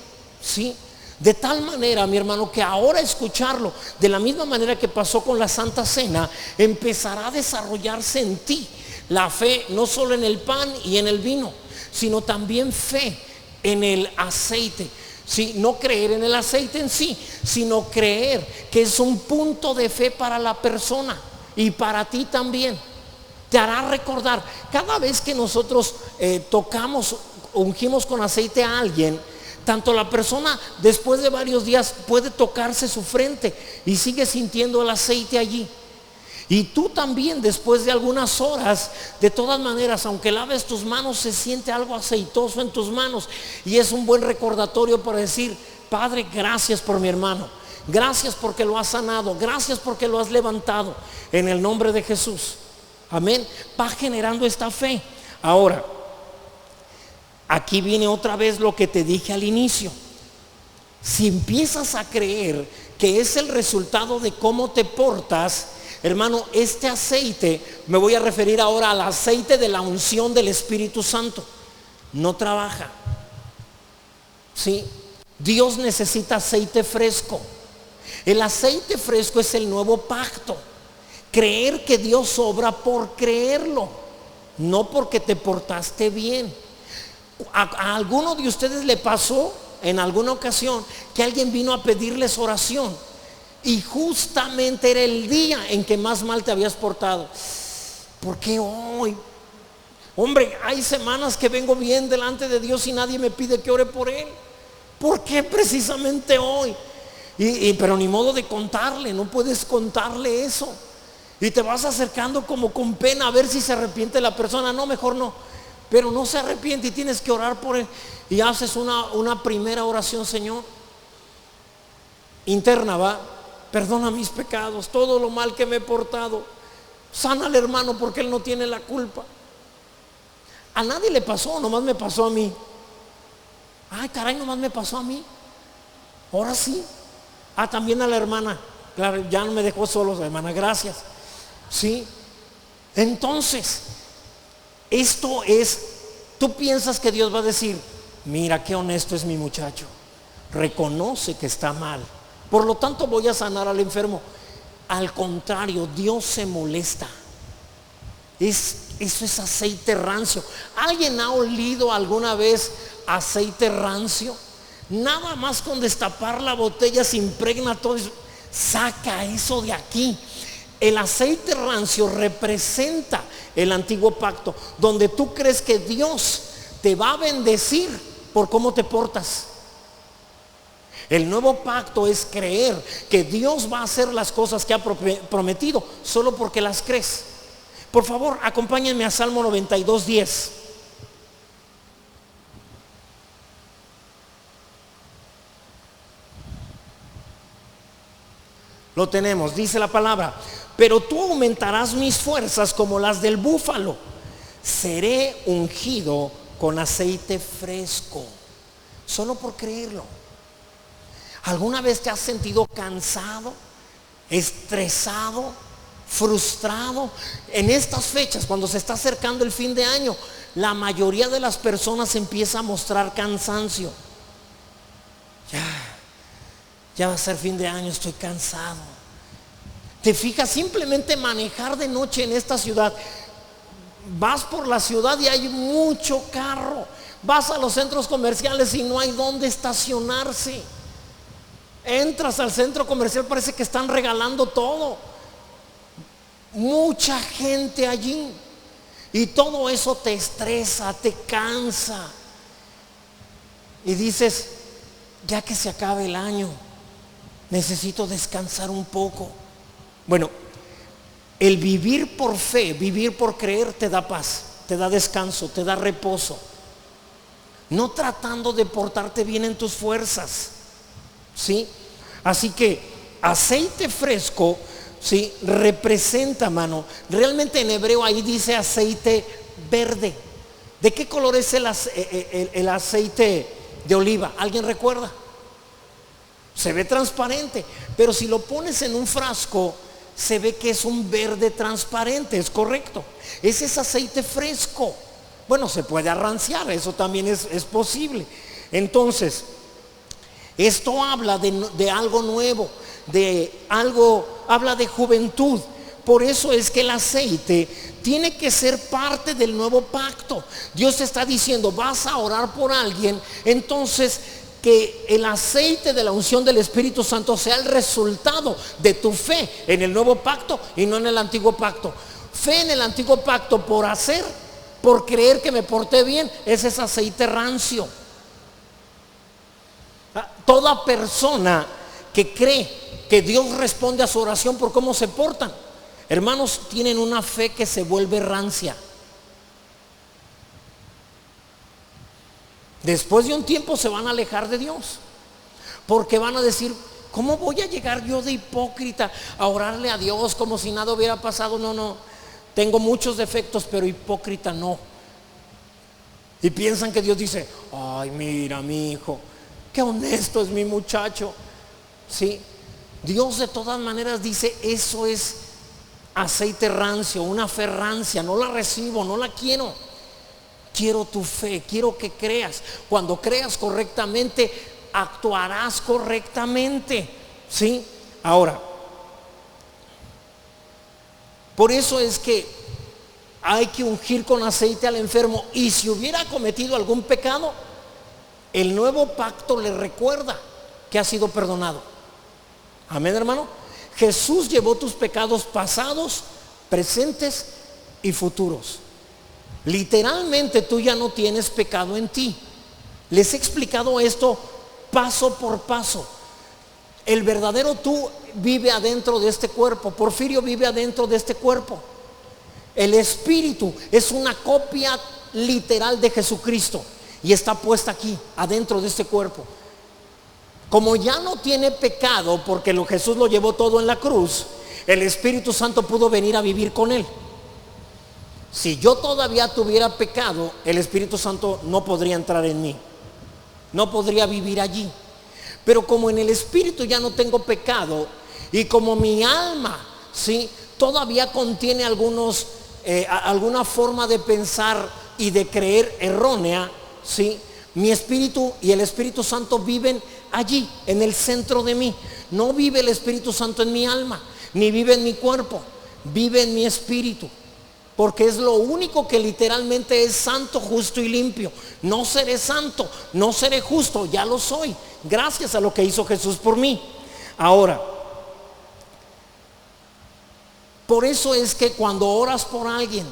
Speaker 1: ¿sí? De tal manera, mi hermano, que ahora escucharlo, de la misma manera que pasó con la Santa Cena, empezará a desarrollarse en ti la fe, no solo en el pan y en el vino, sino también fe en el aceite. Sí, no creer en el aceite en sí, sino creer que es un punto de fe para la persona y para ti también. Te hará recordar, cada vez que nosotros tocamos, ungimos con aceite a alguien, tanto la persona después de varios días puede tocarse su frente y sigue sintiendo el aceite allí. Y tú también después de algunas horas, de todas maneras, aunque laves tus manos, se siente algo aceitoso en tus manos. Y es un buen recordatorio para decir: Padre, gracias por mi hermano. Gracias porque lo has sanado. Gracias porque lo has levantado. En el nombre de Jesús. Amén. Va generando esta fe. Ahora, aquí viene otra vez lo que te dije al inicio. Si empiezas a creer que es el resultado de cómo te portas, hermano, este aceite, me voy a referir ahora al aceite de la unción del Espíritu Santo, no trabaja. ¿Sí? Dios necesita aceite fresco. El aceite fresco es el nuevo pacto. Creer que Dios obra por creerlo, no porque te portaste bien. ¿A alguno de ustedes le pasó en alguna ocasión que alguien vino a pedirles oración y justamente era el día en que más mal te habías portado? ¿Por qué hoy? Hombre, hay semanas que vengo bien delante de Dios y nadie me pide que ore por él. ¿Por qué precisamente hoy? Pero ni modo de contarle, no puedes contarle eso. Y te vas acercando como con pena a ver si se arrepiente la persona. No, mejor no. Pero no se arrepiente y tienes que orar por él. Y haces una primera oración: Señor, interna, va, perdona mis pecados, todo lo mal que me he portado. Sana al hermano porque él no tiene la culpa. A nadie le pasó, nomás me pasó a mí. Ay, caray, nomás me pasó a mí. Ahora sí. También a la hermana. Claro, ya no me dejó solo la hermana, gracias. Sí. Entonces, esto es, tú piensas que Dios va a decir: mira qué honesto es mi muchacho, reconoce que está mal, por lo tanto voy a sanar al enfermo. Al contrario, Dios se molesta. Eso es aceite rancio. ¿Alguien ha olido alguna vez aceite rancio? Nada más con destapar la botella se impregna todo eso. Saca eso de aquí. El aceite rancio representa el antiguo pacto, donde tú crees que Dios te va a bendecir por cómo te portas. El nuevo pacto es creer que Dios va a hacer las cosas que ha prometido solo porque las crees. Por favor, acompáñenme a Salmo 92:10. Lo tenemos, dice la palabra: pero tú aumentarás mis fuerzas como las del búfalo, seré ungido con aceite fresco. Solo por creerlo. ¿Alguna vez te has sentido cansado, estresado, frustrado? En estas fechas, cuando se está acercando el fin de año, la mayoría de las personas empieza a mostrar cansancio. Ya va a ser fin de año, estoy cansado. Te fijas, simplemente manejar de noche en esta ciudad. Vas por la ciudad y hay mucho carro. Vas a los centros comerciales y no hay dónde estacionarse. Entras al centro comercial, parece que están regalando todo. Mucha gente allí. Y todo eso te estresa, te cansa. Y dices: ya que se acabe el año, necesito descansar un poco. Bueno, el vivir por fe, vivir por creer, te da paz, te da descanso, te da reposo. No tratando de portarte bien en tus fuerzas. ¿Sí? Así que aceite fresco, ¿sí?, representa, mano. Realmente en hebreo ahí dice aceite verde. ¿De qué color es el aceite de oliva? ¿Alguien recuerda? Se ve transparente, pero si lo pones en un frasco, se ve que es un verde transparente, es correcto. Ese es aceite fresco. Bueno, se puede arranciar, eso también es posible. Entonces, esto habla de algo nuevo, habla de juventud. Por eso es que el aceite tiene que ser parte del nuevo pacto. Dios está diciendo: vas a orar por alguien, entonces que el aceite de la unción del Espíritu Santo sea el resultado de tu fe en el nuevo pacto y no en el antiguo pacto. Fe en el antiguo pacto por hacer, por creer que me porté bien, ese es aceite rancio. Toda persona que cree que Dios responde a su oración por cómo se portan, hermanos, tienen una fe que se vuelve rancia. Después de un tiempo se van a alejar de Dios, porque van a decir: ¿cómo voy a llegar yo de hipócrita a orarle a Dios como si nada hubiera pasado? No, tengo muchos defectos, pero hipócrita no. Y piensan que Dios dice: ay, mira mi hijo, qué honesto es mi muchacho. Sí, Dios de todas maneras dice: eso es aceite rancio, una fe rancia, no la recibo, no la quiero. Quiero tu fe, quiero que creas. Cuando creas correctamente, actuarás correctamente. ¿Sí? Ahora, por eso es que hay que ungir con aceite al enfermo. Y si hubiera cometido algún pecado, el nuevo pacto le recuerda que ha sido perdonado. Amén, hermano. Jesús llevó tus pecados pasados, presentes y futuros. Literalmente tú ya no tienes pecado en ti. Les he explicado esto paso por paso. El verdadero tú vive adentro de este cuerpo. Porfirio vive adentro de este cuerpo. El espíritu es una copia literal de Jesucristo y está puesta aquí, adentro de este cuerpo. Como ya no tiene pecado, porque Jesús lo llevó todo en la cruz, el Espíritu Santo pudo venir a vivir con él. Si yo todavía tuviera pecado, el Espíritu Santo no podría entrar en mí, no podría vivir allí. Pero como en el Espíritu ya no tengo pecado, y como mi alma, ¿sí?, todavía contiene alguna forma de pensar y de creer errónea, ¿sí?, mi espíritu y el Espíritu Santo viven allí, en el centro de mí. No vive el Espíritu Santo en mi alma, ni vive en mi cuerpo, vive en mi espíritu. Porque es lo único que literalmente es santo, justo y limpio. No seré santo, no seré justo, ya lo soy, gracias a lo que hizo Jesús por mí. Ahora, por eso es que cuando oras por alguien,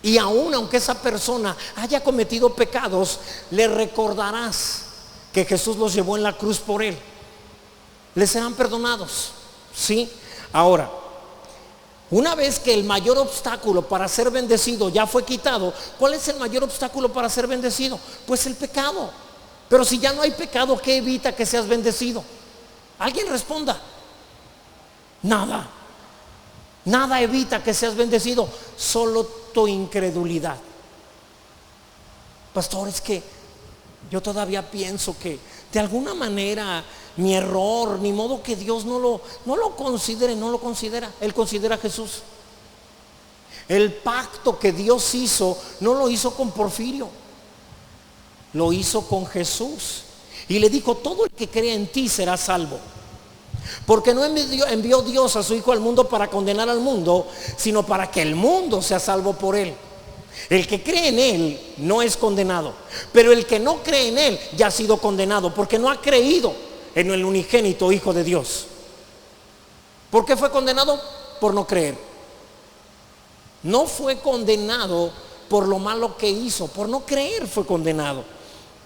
Speaker 1: y aún aunque esa persona haya cometido pecados, le recordarás que Jesús los llevó en la cruz por él. Les serán perdonados, ¿sí? Ahora, una vez que el mayor obstáculo para ser bendecido ya fue quitado, ¿cuál es el mayor obstáculo para ser bendecido? Pues el pecado. Pero si ya no hay pecado, ¿qué evita que seas bendecido? Alguien responda. Nada evita que seas bendecido, solo tu incredulidad. Pastor, es que yo todavía pienso que de alguna manera mi error, ni modo que Dios no lo considere, no lo considera. Él considera a Jesús. El pacto que Dios hizo, no lo hizo con Porfirio, lo hizo con Jesús. Y le dijo: todo el que cree en ti será salvo. Porque no envió Dios a su Hijo al mundo para condenar al mundo, sino para que el mundo sea salvo por él. El que cree en él no es condenado, pero el que no cree en él ya ha sido condenado, porque no ha creído en el unigénito Hijo de Dios. ¿Por qué fue condenado? Por no creer. No fue condenado por lo malo que hizo, por no creer fue condenado.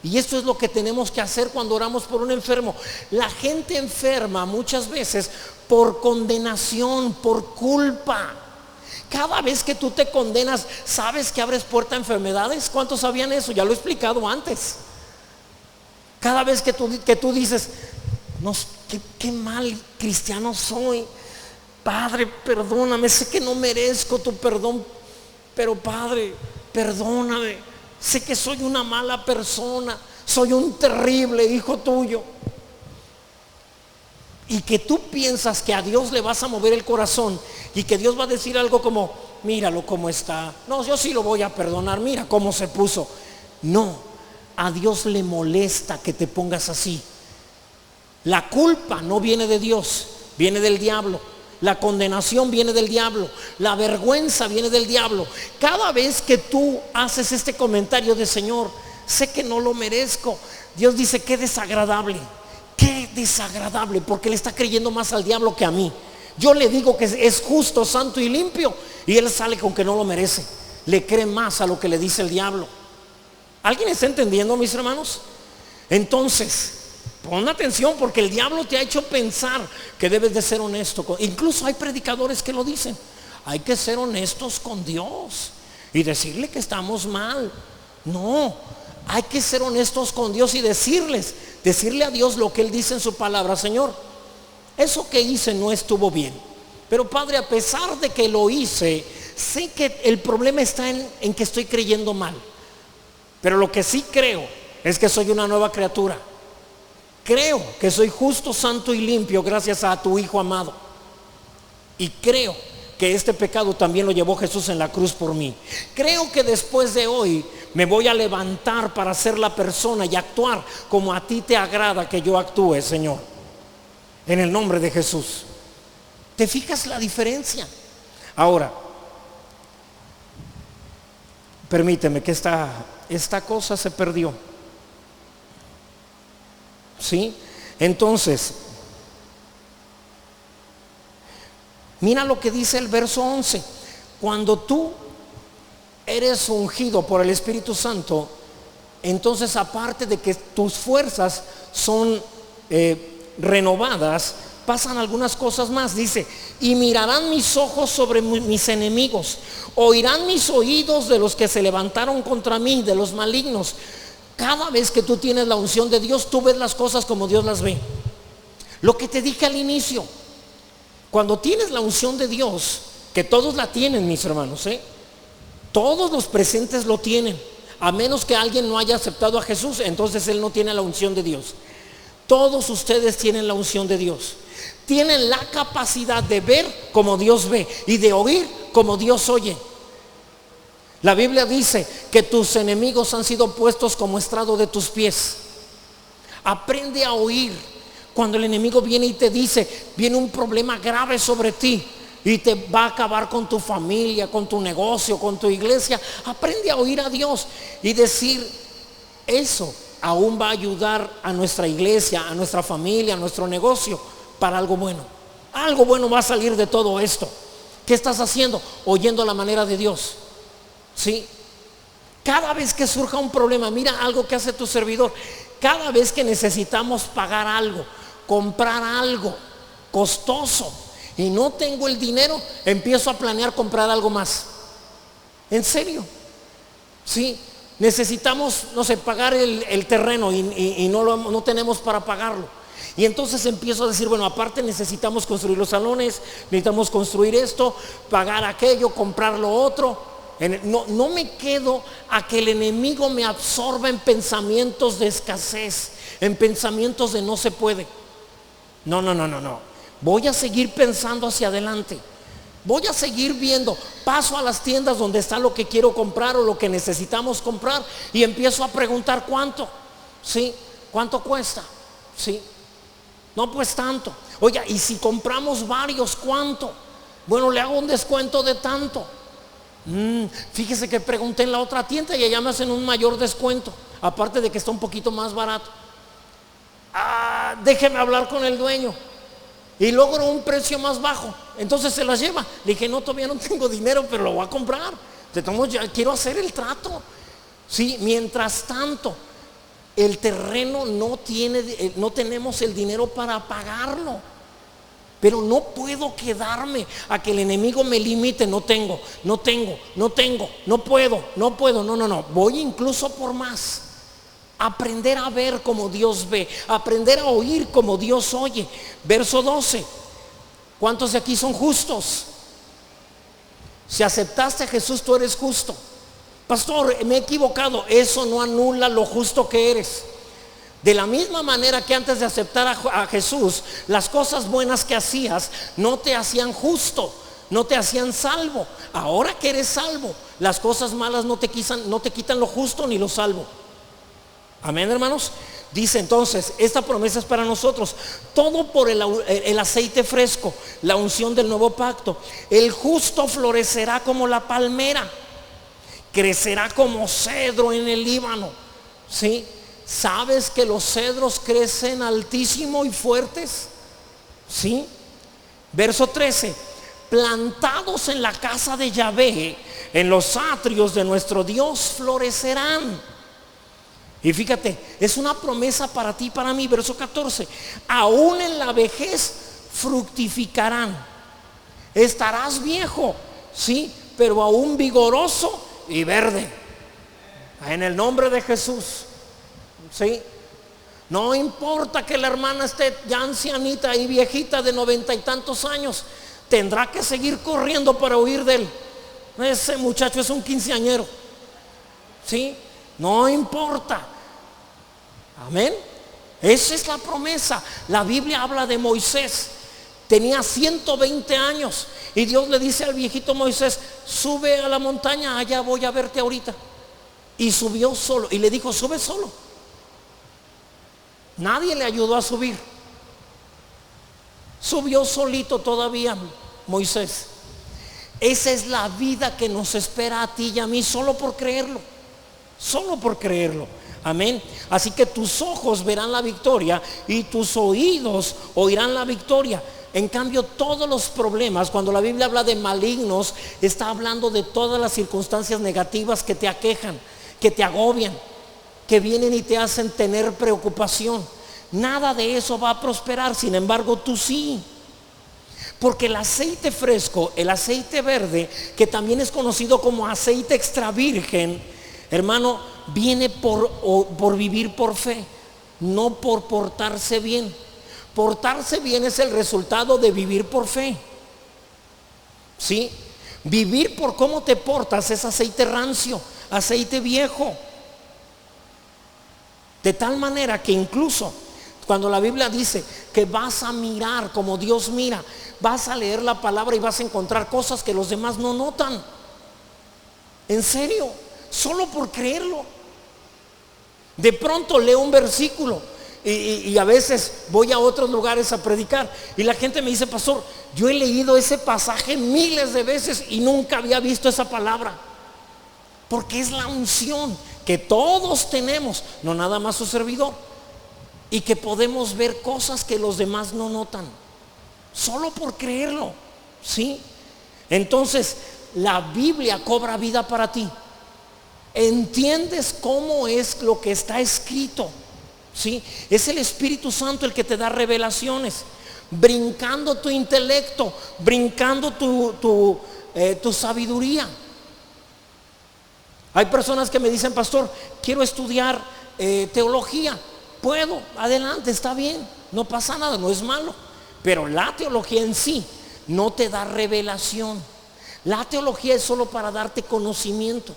Speaker 1: Y esto es lo que tenemos que hacer cuando oramos por un enfermo. La gente enferma muchas veces por condenación, por culpa. Cada vez que tú te condenas, ¿sabes que abres puerta a enfermedades? ¿Cuántos sabían eso? Ya lo he explicado antes. Cada vez que tú dices: no, qué mal cristiano soy, Padre, perdóname, sé que no merezco tu perdón, pero Padre, perdóname, sé que soy una mala persona, soy un terrible hijo tuyo. Y que tú piensas que a Dios le vas a mover el corazón y que Dios va a decir algo como: míralo cómo está, no, yo sí lo voy a perdonar, mira cómo se puso. No, a Dios le molesta que te pongas así. La culpa no viene de Dios, viene del diablo. La condenación viene del diablo, la vergüenza viene del diablo. Cada vez que tú haces este comentario de: Señor, sé que no lo merezco. Dios dice, qué desagradable, porque le está creyendo más al diablo que a mí. Yo le digo que es justo, santo y limpio, y él sale con que no lo merece. Le cree más a lo que le dice el diablo. ¿Alguien está entendiendo, mis hermanos? Entonces, pon atención, porque el diablo te ha hecho pensar que debes de ser honesto. Incluso hay predicadores que lo dicen. Hay que ser honestos con Dios y decirle que estamos mal. No, hay que ser honestos con Dios y decirle a Dios lo que Él dice en su palabra. Señor, eso que hice no estuvo bien, pero Padre, a pesar de que lo hice, sé que el problema está en que estoy creyendo mal. Pero lo que sí creo es que soy una nueva criatura. Creo que soy justo, santo y limpio gracias a tu Hijo amado. Y creo que este pecado también lo llevó Jesús en la cruz por mí. Creo que después de hoy me voy a levantar para ser la persona y actuar como a ti te agrada que yo actúe, Señor. En el nombre de Jesús. ¿Te fijas la diferencia? Ahora, permíteme que esta cosa se perdió. ¿Sí? Entonces, mira lo que dice el verso 11. Cuando tú eres ungido por el Espíritu Santo, entonces aparte de que tus fuerzas son renovadas, pasan algunas cosas más. Dice, y mirarán mis ojos sobre mis enemigos, oirán mis oídos de los que se levantaron contra mí, de los malignos. Cada vez que tú tienes la unción de Dios, tú ves las cosas como Dios las ve. Lo que te dije al inicio, cuando tienes la unción de Dios, que todos la tienen, mis hermanos, todos los presentes lo tienen, a menos que alguien no haya aceptado a Jesús, entonces él no tiene la unción de Dios. Todos ustedes tienen la unción de Dios. Tienen la capacidad de ver como Dios ve y de oír como Dios oye. La Biblia dice que tus enemigos han sido puestos como estrado de tus pies. Aprende a oír. Cuando el enemigo viene y te dice, viene un problema grave sobre ti y te va a acabar con tu familia, con tu negocio, con tu iglesia, aprende a oír a Dios y decir, eso aún va a ayudar a nuestra iglesia, a nuestra familia, a nuestro negocio para algo bueno. Algo bueno va a salir de todo esto. ¿Qué estás haciendo? Oyendo la manera de Dios. ¿Sí? Cada vez que surja un problema, mira algo que hace tu servidor. Cada vez que necesitamos pagar algo, comprar algo costoso y no tengo el dinero, empiezo a planear comprar algo más. ¿En serio? Sí. Necesitamos, no sé, pagar el terreno y no tenemos para pagarlo. Y entonces empiezo a decir, bueno, aparte necesitamos construir los salones, necesitamos construir esto, pagar aquello, comprar lo otro. No me quedo a que el enemigo me absorba en pensamientos de escasez, en pensamientos de no se puede. No. Voy a seguir pensando hacia adelante. Voy a seguir viendo, paso a las tiendas donde está lo que quiero comprar o lo que necesitamos comprar y empiezo a preguntar cuánto. ¿Sí? ¿Cuánto cuesta? ¿Sí? No, pues tanto. Oiga, y si compramos varios, ¿cuánto? Bueno, le hago un descuento de tanto. Fíjese que pregunté en la otra tienda y allá me hacen un mayor descuento, aparte de que está un poquito más barato. Déjeme hablar con el dueño y logro un precio más bajo, entonces se las lleva. Le dije, no, todavía no tengo dinero, pero lo voy a comprar. Ya quiero hacer el trato. Sí, mientras tanto el terreno no tenemos el dinero para pagarlo. Pero no puedo quedarme a que el enemigo me limite. No puedo. No. Voy incluso por más. Aprender a ver como Dios ve, aprender a oír como Dios oye. Verso 12. ¿Cuántos de aquí son justos? Si aceptaste a Jesús, tú eres justo. Pastor, me he equivocado. Eso no anula lo justo que eres. De la misma manera que antes de aceptar a Jesús, las cosas buenas que hacías no te hacían justo, no te hacían salvo. Ahora que eres salvo, las cosas malas no te quitan lo justo ni lo salvo. Amén, hermanos. Dice entonces, esta promesa es para nosotros. Todo por el aceite fresco, la unción del nuevo pacto. El justo florecerá como la palmera, crecerá como cedro en el Líbano. ¿Sí? ¿Sabes que los cedros crecen altísimo y fuertes? ¿Sí? Verso 13. Plantados en la casa de Yahvé, en los atrios de nuestro Dios florecerán. Y fíjate, es una promesa para ti y para mí. Verso 14. Aún en la vejez fructificarán. Estarás viejo, sí, pero aún vigoroso y verde. En el nombre de Jesús. ¿Sí? No importa que la hermana esté ya ancianita y viejita de 90 y tantos años, tendrá que seguir corriendo para huir de él. Ese muchacho es un quinceañero. ¿Sí? No importa. Amén. Esa es la promesa. La Biblia habla de Moisés. Tenía 120 años y Dios le dice al viejito Moisés: sube a la montaña, allá voy a verte ahorita. Y subió solo y le dijo: sube solo. Nadie le ayudó a subir. Subió solito todavía Moisés. Esa es la vida que nos espera a ti y a mí, solo por creerlo. Solo por creerlo. Amén. Así que tus ojos verán la victoria y tus oídos oirán la victoria. En cambio, todos los problemas, cuando la Biblia habla de malignos, está hablando de todas las circunstancias negativas que te aquejan, que te agobian, que vienen y te hacen tener preocupación. Nada de eso va a prosperar. Sin embargo, tú sí. Porque el aceite fresco, el aceite verde, que también es conocido como aceite extra virgen, hermano, viene por vivir por fe, no por portarse bien. Portarse bien es el resultado de vivir por fe. ¿Sí? Vivir por cómo te portas es aceite rancio, aceite viejo. De tal manera que incluso cuando la Biblia dice que vas a mirar como Dios mira, vas a leer la palabra y vas a encontrar cosas que los demás no notan. En serio, solo por creerlo. De pronto leo un versículo y a veces voy a otros lugares a predicar y la gente me dice: pastor, yo he leído ese pasaje miles de veces y nunca había visto esa palabra. Porque es la unción que todos tenemos, no nada más su servidor, y que podemos ver cosas que los demás no notan, solo por creerlo. ¿Sí? Entonces la Biblia cobra vida para ti. ¿Entiendes cómo es lo que está escrito? ¿Sí? Es el Espíritu Santo el que te da revelaciones, brincando tu intelecto, brincando tu sabiduría. Hay personas que me dicen: pastor, quiero estudiar teología. Puedo, adelante, está bien, no pasa nada, no es malo. Pero la teología en sí no te da revelación. La teología es solo para darte conocimiento.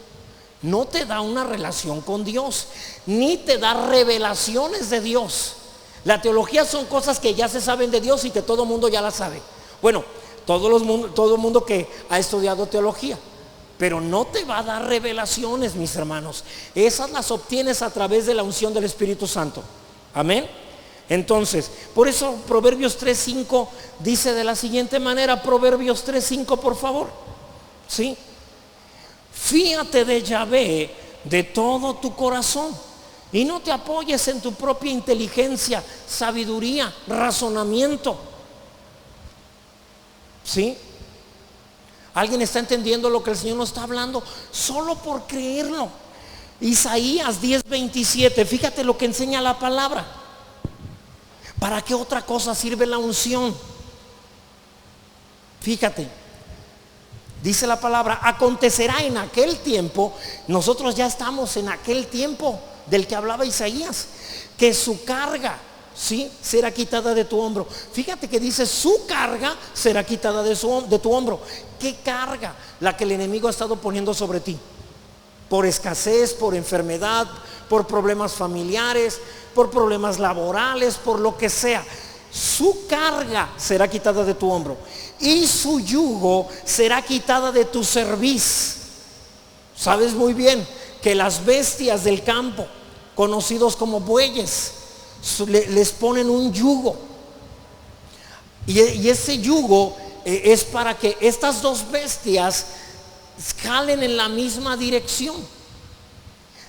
Speaker 1: No te da una relación con Dios, ni te da revelaciones de Dios. La teología son cosas que ya se saben de Dios y que todo el mundo ya las sabe. Bueno, todo el mundo que ha estudiado teología, pero no te va a dar revelaciones, mis hermanos. Esas las obtienes a través de la unción del Espíritu Santo. Amén. Entonces, por eso Proverbios 3:5 dice de la siguiente manera. Proverbios 3:5, por favor. ¿Sí? Fíate de Yahvé de todo tu corazón y no te apoyes en tu propia inteligencia, sabiduría, razonamiento. ¿Sí? ¿Alguien está entendiendo lo que el Señor nos está hablando? Solo por creerlo. Isaías 10:27, fíjate lo que enseña la palabra. ¿Para qué otra cosa sirve la unción? Fíjate, dice la palabra: acontecerá en aquel tiempo. Nosotros ya estamos en aquel tiempo del que hablaba Isaías, que su carga, ¿sí?, será quitada de tu hombro. Fíjate que dice: su carga será quitada de tu hombro. ¿Qué carga? La que el enemigo ha estado poniendo sobre ti, por escasez, por enfermedad, por problemas familiares, por problemas laborales, por lo que sea. Su carga será quitada de tu hombro y su yugo será quitada de tu cerviz. Sabes muy bien que las bestias del campo, conocidos como bueyes, les ponen un yugo, y ese yugo es para que estas dos bestias jalen en la misma dirección.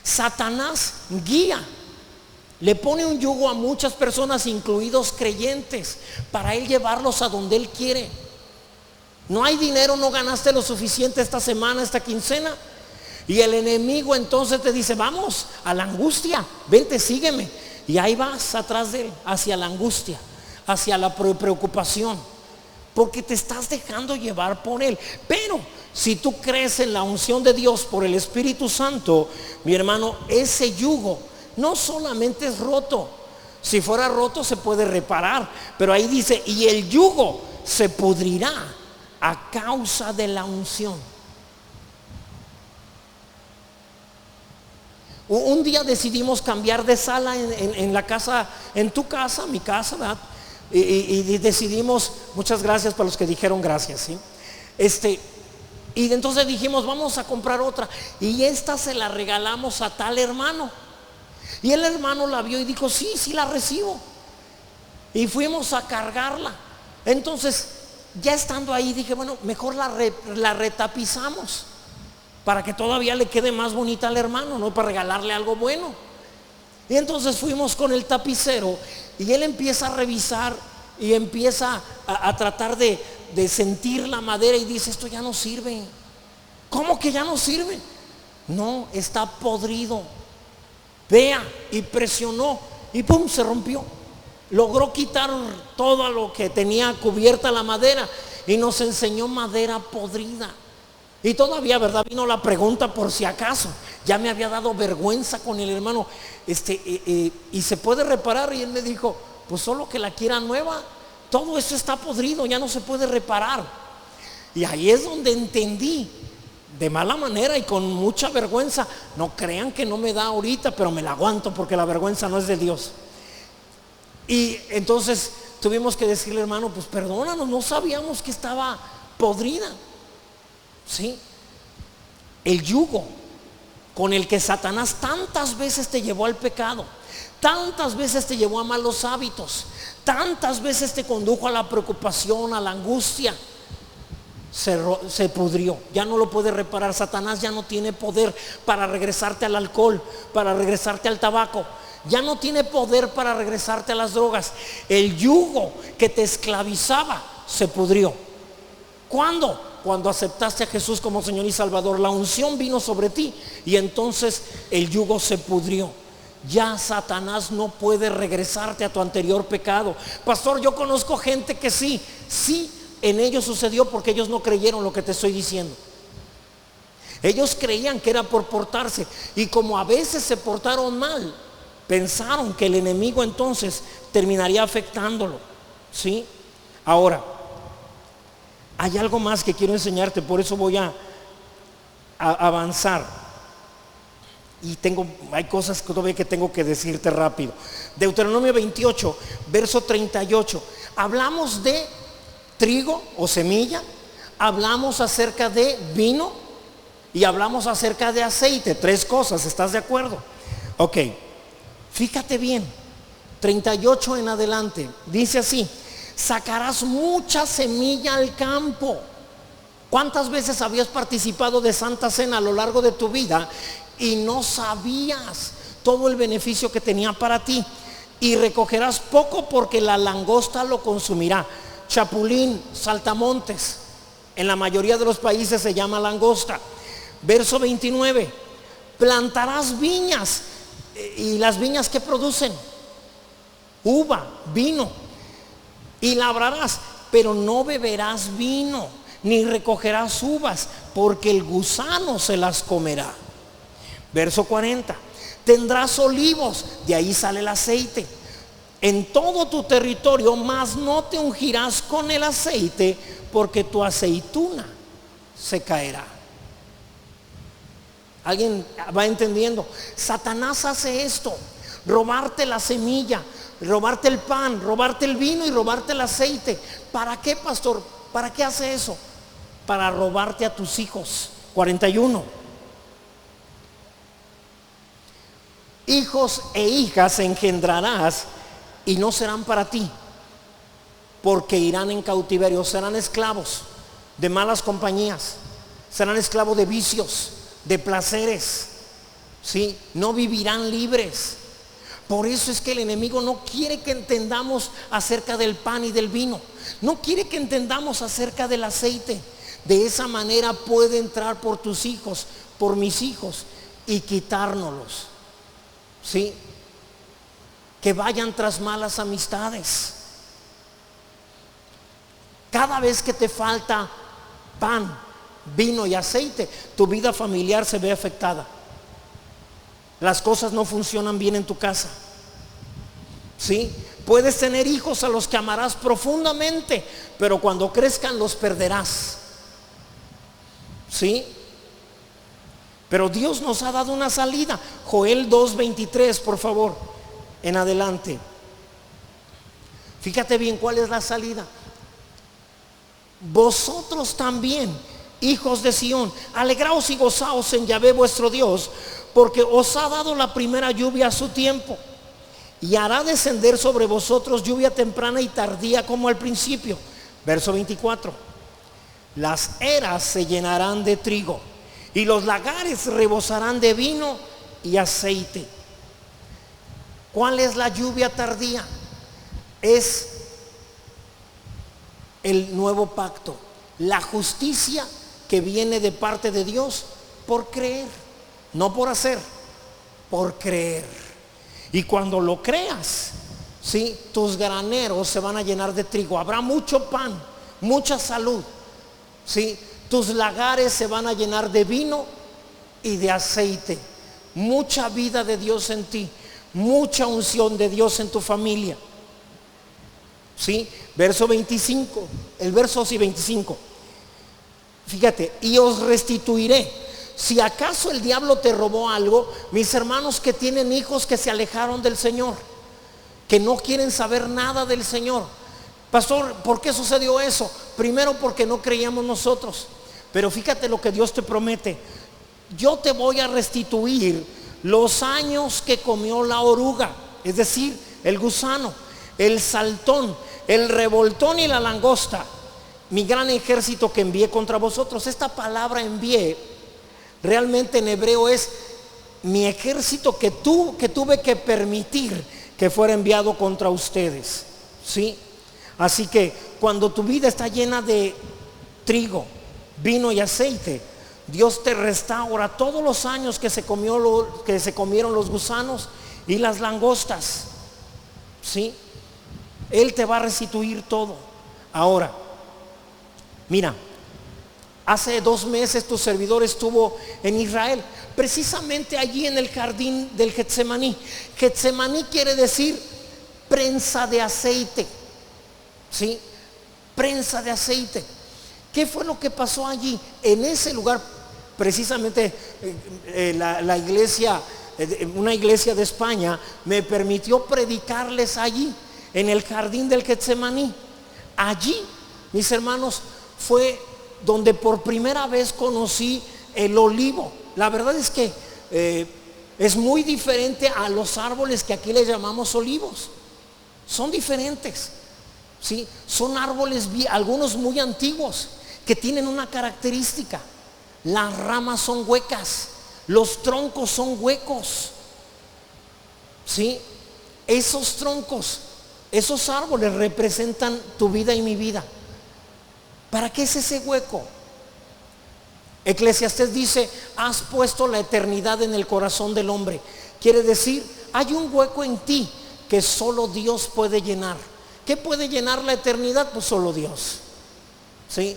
Speaker 1: Satanás guía, le pone un yugo a muchas personas, incluidos creyentes, para él llevarlos a donde él quiere. No hay dinero, no ganaste lo suficiente esta semana, esta quincena, y el enemigo entonces te dice: vamos a la angustia, vente, sígueme. Y ahí vas atrás de él, hacia la angustia, hacia la preocupación, porque te estás dejando llevar por él. Pero si tú crees en la unción de Dios por el Espíritu Santo, mi hermano, ese yugo no solamente es roto. Si fuera roto se puede reparar, pero ahí dice: y el yugo se pudrirá a causa de la unción. Un día decidimos cambiar de sala en la casa, en tu casa, mi casa, ¿verdad? Y decidimos, muchas gracias para los que dijeron gracias, ¿sí? Y entonces dijimos: vamos a comprar otra, y esta se la regalamos a tal hermano. Y el hermano la vio y dijo: sí, sí la recibo. Y fuimos a cargarla. Entonces, ya estando ahí, dije: bueno, mejor la retapizamos, para que todavía le quede más bonita al hermano, ¿no? Para regalarle algo bueno. Y entonces fuimos con el tapicero, y él empieza a revisar y empieza a tratar de sentir la madera, y dice: esto ya no sirve. ¿Cómo que ya no sirve? No, está podrido. Vea, y presionó y pum, se rompió. Logró quitar todo lo que tenía cubierta la madera y nos enseñó madera podrida. Y todavía, ¿verdad?, vino la pregunta por si acaso. Ya me había dado vergüenza con el hermano. ¿Y se puede reparar? Y él me dijo: pues solo que la quiera nueva. Todo eso está podrido, ya no se puede reparar. Y ahí es donde entendí, de mala manera y con mucha vergüenza. No crean que no me da ahorita, pero me la aguanto, porque la vergüenza no es de Dios. Y entonces tuvimos que decirle: hermano, pues perdónanos, no sabíamos que estaba podrida. ¿Sí? El yugo con el que Satanás tantas veces te llevó al pecado, tantas veces te llevó a malos hábitos, tantas veces te condujo a la preocupación, a la angustia, se pudrió. Ya no lo puede reparar. Satanás ya no tiene poder para regresarte al alcohol, para regresarte al tabaco. Ya no tiene poder para regresarte a las drogas. El yugo que te esclavizaba se pudrió. ¿Cuándo? Cuando aceptaste a Jesús como Señor y Salvador. La unción vino sobre ti y entonces el yugo se pudrió. Ya Satanás no puede regresarte a tu anterior pecado. Pastor, yo conozco gente que sí, en ellos sucedió, porque ellos no creyeron lo que te estoy diciendo. Ellos creían que era por portarse, y como a veces se portaron mal, pensaron que el enemigo entonces terminaría afectándolo. ¿Sí? Ahora, hay algo más que quiero enseñarte, por eso voy a avanzar. Y hay cosas que todavía que tengo que decirte rápido. Deuteronomio 28, verso 38. Hablamos de trigo o semilla, hablamos acerca de vino y hablamos acerca de aceite. 3 cosas, ¿estás de acuerdo? Ok, fíjate bien, 38 en adelante, dice así: sacarás mucha semilla al campo. ¿Cuántas veces habías participado de Santa Cena a lo largo de tu vida y no sabías todo el beneficio que tenía para ti? Y recogerás poco, porque la langosta lo consumirá. Chapulín, saltamontes, en la mayoría de los países se llama langosta. Verso 29: plantarás viñas. ¿Y las viñas qué producen? Uva, vino. Y labrarás, pero no beberás vino, ni recogerás uvas, porque el gusano se las comerá. Verso 40: tendrás olivos, de ahí sale el aceite, en todo tu territorio, mas no te ungirás con el aceite, porque tu aceituna se caerá. ¿Alguien va entendiendo? Satanás hace esto: robarte la semilla, robarte el pan, robarte el vino y robarte el aceite. ¿Para qué, pastor? ¿Para qué hace eso? Para robarte a tus hijos. 41: hijos e hijas engendrarás, y no serán para ti, porque irán en cautiverio. Serán esclavos de malas compañías, serán esclavos de vicios, de placeres. ¿sí? No vivirán libres. Por eso es que el enemigo no quiere que entendamos acerca del pan y del vino. No quiere que entendamos acerca del aceite. De esa manera puede entrar por tus hijos, por mis hijos, y quitárnoslos, ¿sí? Que vayan tras malas amistades. Cada vez que te falta pan, vino y aceite, tu vida familiar se ve afectada. Las cosas no funcionan bien en tu casa, ¿sí? Puedes tener hijos a los que amarás profundamente, pero cuando crezcan los perderás, ¿sí? Pero Dios nos ha dado una salida. Joel 2:23, por favor, en adelante. Fíjate bien cuál es la salida. Vosotros también, hijos de Sión, alegraos y gozaos en Yahvé vuestro Dios, porque os ha dado la primera lluvia a su tiempo, y hará descender sobre vosotros lluvia temprana y tardía como al principio. Verso 24. Las eras se llenarán de trigo, y los lagares rebosarán de vino y aceite. ¿Cuál es la lluvia tardía? Es el nuevo pacto, la justicia que viene de parte de Dios por creer, no por hacer, por creer. Y cuando lo creas, ¿sí? Tus graneros se van a llenar de trigo, habrá mucho pan, mucha salud, ¿sí? Tus lagares se van a llenar de vino y de aceite, mucha vida de Dios en ti, mucha unción de Dios en tu familia, ¿sí? Verso 25, el verso 25. Fíjate, y os restituiré. Si acaso el diablo te robó algo, mis hermanos que tienen hijos que se alejaron del Señor, que no quieren saber nada del Señor. Pastor, ¿por qué sucedió eso? Primero porque no creíamos nosotros. Pero fíjate lo que Dios te promete. Yo te voy a restituir los años que comió la oruga, es decir, el gusano, el saltón, el revoltón y la langosta, mi gran ejército que envié contra vosotros. Esta palabra envié realmente en hebreo es mi ejército que tuve que permitir que fuera enviado contra ustedes, ¿sí? Así que cuando tu vida está llena de trigo, vino y aceite, Dios te restaura todos los años que se comieron los gusanos y las langostas, ¿sí? Él te va a restituir todo. Ahora, mira, hace 2 meses tu servidor estuvo en Israel, precisamente allí en el jardín del Getsemaní. Getsemaní quiere decir prensa de aceite, ¿sí? Prensa de aceite. ¿Qué fue lo que pasó allí? En ese lugar, precisamente la iglesia, una iglesia de España, me permitió predicarles allí, en el jardín del Getsemaní. Allí, mis hermanos, fue donde por primera vez conocí el olivo. La verdad es que es muy diferente a los árboles que aquí le llamamos olivos. Son diferentes, ¿sí? Son árboles, algunos muy antiguos, que tienen una característica: las ramas son huecas, los troncos son huecos, ¿sí? Esos troncos, esos árboles representan tu vida y mi vida. ¿Para qué es ese hueco? Eclesiastés dice: has puesto la eternidad en el corazón del hombre. Quiere decir, hay un hueco en ti que solo Dios puede llenar. ¿Qué puede llenar la eternidad? Pues solo Dios, ¿sí?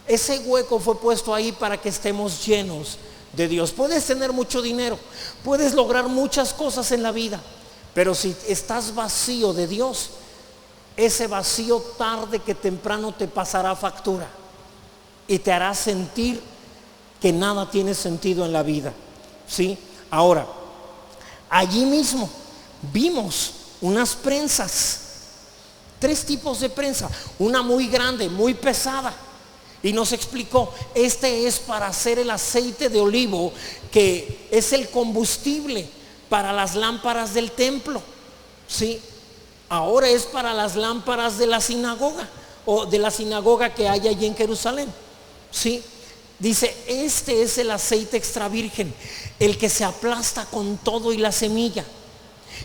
Speaker 1: Ese hueco fue puesto ahí para que estemos llenos de Dios. Puedes tener mucho dinero, puedes lograr muchas cosas en la vida, pero si estás vacío de Dios, ese vacío tarde que temprano te pasará factura y te hará sentir que nada tiene sentido en la vida, ¿sí? Ahora, allí mismo vimos unas prensas, 3 tipos de prensa, una muy grande, muy pesada, y nos explicó: este es para hacer el aceite de olivo, que es el combustible para las lámparas del templo, ¿sí? Ahora es para las lámparas de la sinagoga, o de la sinagoga que hay allí en Jerusalén, ¿sí? dice, este es el aceite extra virgen, el que se aplasta con todo y la semilla.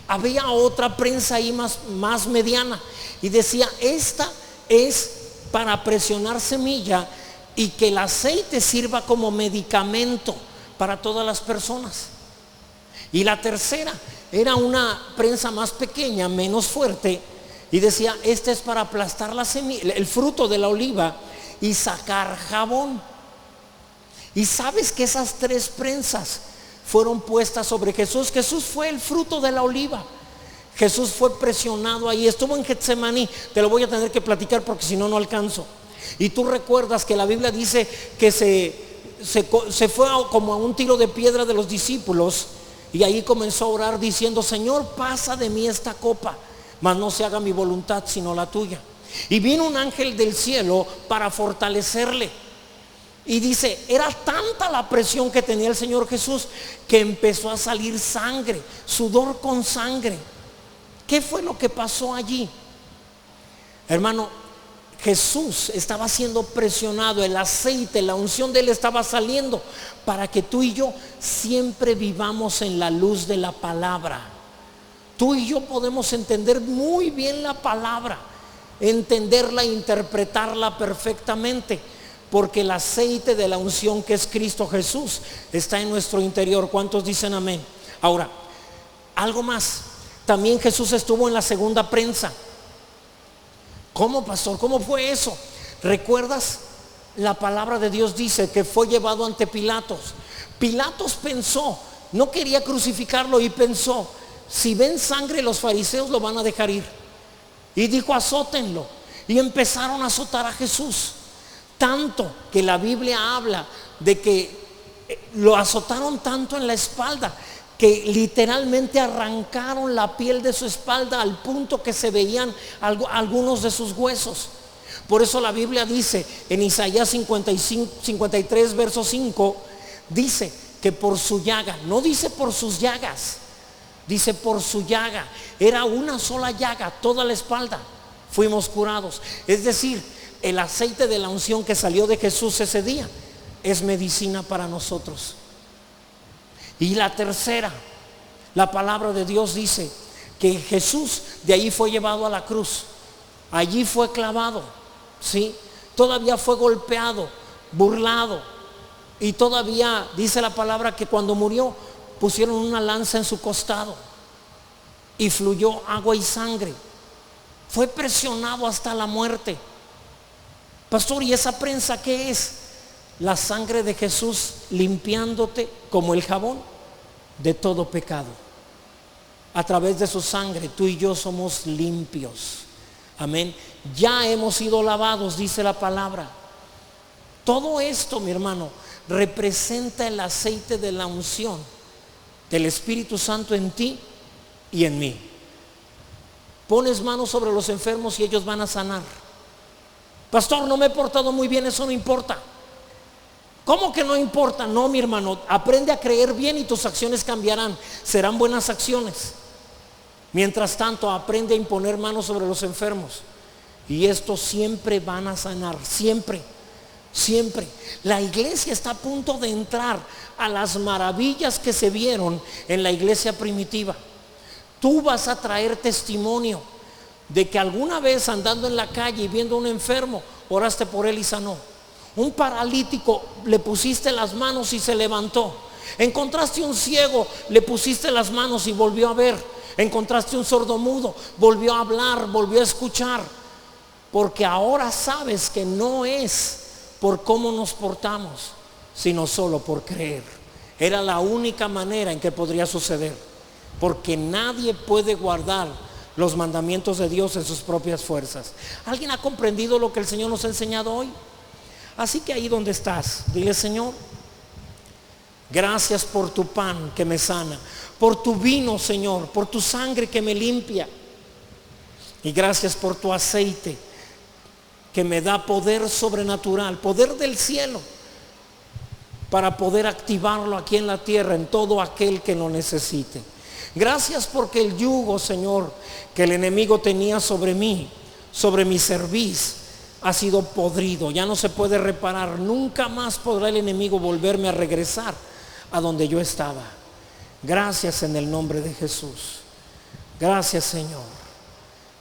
Speaker 1: Había otra prensa ahí más mediana y decía, esta es para presionar semilla y que el aceite sirva como medicamento para todas las personas. Y la tercera era una prensa más pequeña, menos fuerte, y decía, este es para aplastar la semilla, el fruto de la oliva y sacar jabón. Y sabes que esas tres prensas fueron puestas sobre Jesús. Jesús fue el fruto de la oliva. Jesús fue presionado ahí, estuvo en Getsemaní. Te lo voy a tener que platicar porque si no, no alcanzo. Y tú recuerdas que la Biblia dice que se fue como a un tiro de piedra de los discípulos, y ahí comenzó a orar diciendo, Señor, pasa de mí esta copa, mas no se haga mi voluntad sino la tuya. Y vino un ángel del cielo para fortalecerle. Y dice, era tanta la presión que tenía el Señor Jesús que empezó a salir sangre, sudor con sangre. ¿Qué fue lo que pasó allí? Hermano, Jesús estaba siendo presionado, el aceite, la unción de él estaba saliendo para que tú y yo siempre vivamos en la luz de la palabra. Tú y yo podemos entender muy bien la palabra, entenderla, interpretarla perfectamente, porque el aceite de la unción que es Cristo Jesús está en nuestro interior. ¿Cuántos dicen amén? Ahora, algo más, también Jesús estuvo en la segunda prensa. ¿Cómo, pastor? ¿Cómo fue eso? ¿Recuerdas? La palabra de Dios dice que fue llevado ante Pilatos. Pilatos pensó, no quería crucificarlo, y pensó, si ven sangre los fariseos lo van a dejar ir. Y dijo, azótenlo. Y empezaron a azotar a Jesús. Tanto que la Biblia habla de que lo azotaron tanto en la espalda que literalmente arrancaron la piel de su espalda al punto que se veían algunos de sus huesos. Por eso la Biblia dice en Isaías 53 verso 5, dice que por su llaga, no dice por sus llagas, dice por su llaga, era una sola llaga, toda la espalda, fuimos curados. Es decir, el aceite de la unción que salió de Jesús ese día es medicina para nosotros. Y la tercera, la palabra de Dios dice que Jesús de ahí fue llevado a la cruz, allí fue clavado, ¿sí? Todavía fue golpeado, burlado, y todavía dice la palabra que cuando murió pusieron una lanza en su costado y fluyó agua y sangre. Fue presionado hasta la muerte. Pastor, ¿y esa prensa qué es? La sangre de Jesús limpiándote como el jabón de todo pecado. A través de su sangre tú y yo somos limpios. Amén. Ya hemos sido lavados, dice la palabra. Todo esto, mi hermano, representa el aceite de la unción del Espíritu Santo en ti y en mí. Pones manos sobre los enfermos y ellos van a sanar. Pastor, no me he portado muy bien, eso no importa. ¿Cómo que no importa? No, mi hermano, aprende a creer bien y tus acciones cambiarán, serán buenas acciones. Mientras tanto, aprende a imponer manos sobre los enfermos y estos siempre van a sanar, siempre, siempre. La iglesia está a punto de entrar a las maravillas que se vieron en la iglesia primitiva. Tú vas a traer testimonio de que alguna vez andando en la calle y viendo a un enfermo, oraste por él y sanó. Un paralítico, le pusiste las manos y se levantó. Encontraste un ciego, le pusiste las manos y volvió a ver. Encontraste un sordomudo, volvió a hablar, volvió a escuchar. Porque ahora sabes que no es por cómo nos portamos, sino solo por creer. Era la única manera en que podría suceder, porque nadie puede guardar los mandamientos de Dios en sus propias fuerzas. ¿Alguien ha comprendido lo que el Señor nos ha enseñado hoy? Así que ahí donde estás, dile: Señor, gracias por tu pan que me sana, por tu vino, Señor, por tu sangre que me limpia, y gracias por tu aceite que me da poder sobrenatural, poder del cielo, para poder activarlo aquí en la tierra en todo aquel que lo necesite. Gracias porque el yugo, Señor, que el enemigo tenía sobre mí, sobre mi cerviz, ha sido podrido, ya no se puede reparar. Nunca más podrá el enemigo volverme a regresar a donde yo estaba. Gracias en el nombre de Jesús. Gracias, Señor.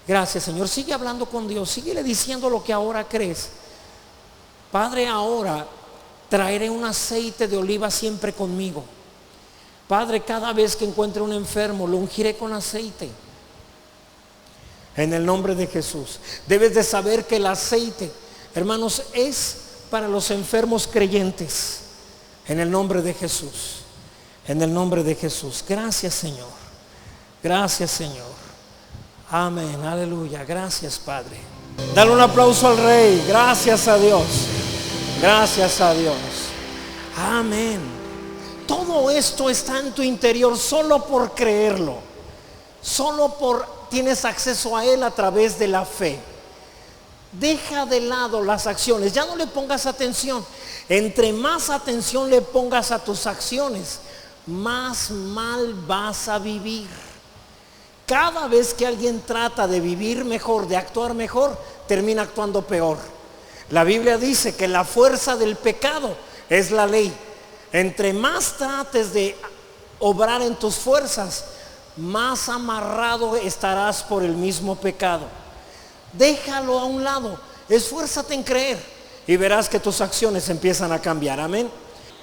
Speaker 1: Gracias, Señor. Sigue hablando con Dios, síguele diciendo lo que ahora crees. Padre, ahora traeré un aceite de oliva siempre conmigo. Padre, cada vez que encuentre un enfermo, lo ungiré con aceite. En el nombre de Jesús. Debes de saber que el aceite, hermanos, es para los enfermos creyentes. En el nombre de Jesús. En el nombre de Jesús. Gracias, Señor. Gracias, Señor. Amén. Aleluya. Gracias, Padre. Dale un aplauso al Rey. Gracias a Dios. Gracias a Dios. Amén. Todo esto está en tu interior solo por creerlo. Solo por tienes acceso a Él a través de la fe. Deja de lado las acciones. Ya no le pongas atención. Entre más atención le pongas a tus acciones, más mal vas a vivir. Cada vez que alguien trata de vivir mejor, de actuar mejor, termina actuando peor. La Biblia dice que la fuerza del pecado es la ley. Entre más trates de obrar en tus fuerzas, más amarrado estarás por el mismo pecado. Déjalo a un lado, esfuérzate en creer y verás que tus acciones empiezan a cambiar. Amén.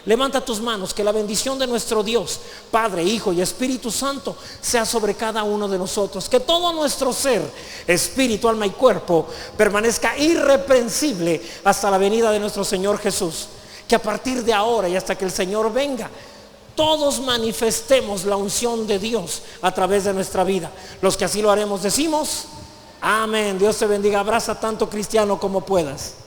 Speaker 1: Levanta tus manos, que la bendición de nuestro Dios, Padre, Hijo y Espíritu Santo sea sobre cada uno de nosotros. Que todo nuestro ser, espíritu, alma y cuerpo permanezca irreprensible hasta la venida de nuestro Señor Jesús. Que a partir de ahora y hasta que el Señor venga, todos manifestemos la unción de Dios a través de nuestra vida. Los que así lo haremos decimos amén. Dios te bendiga. Abraza tanto cristiano como puedas.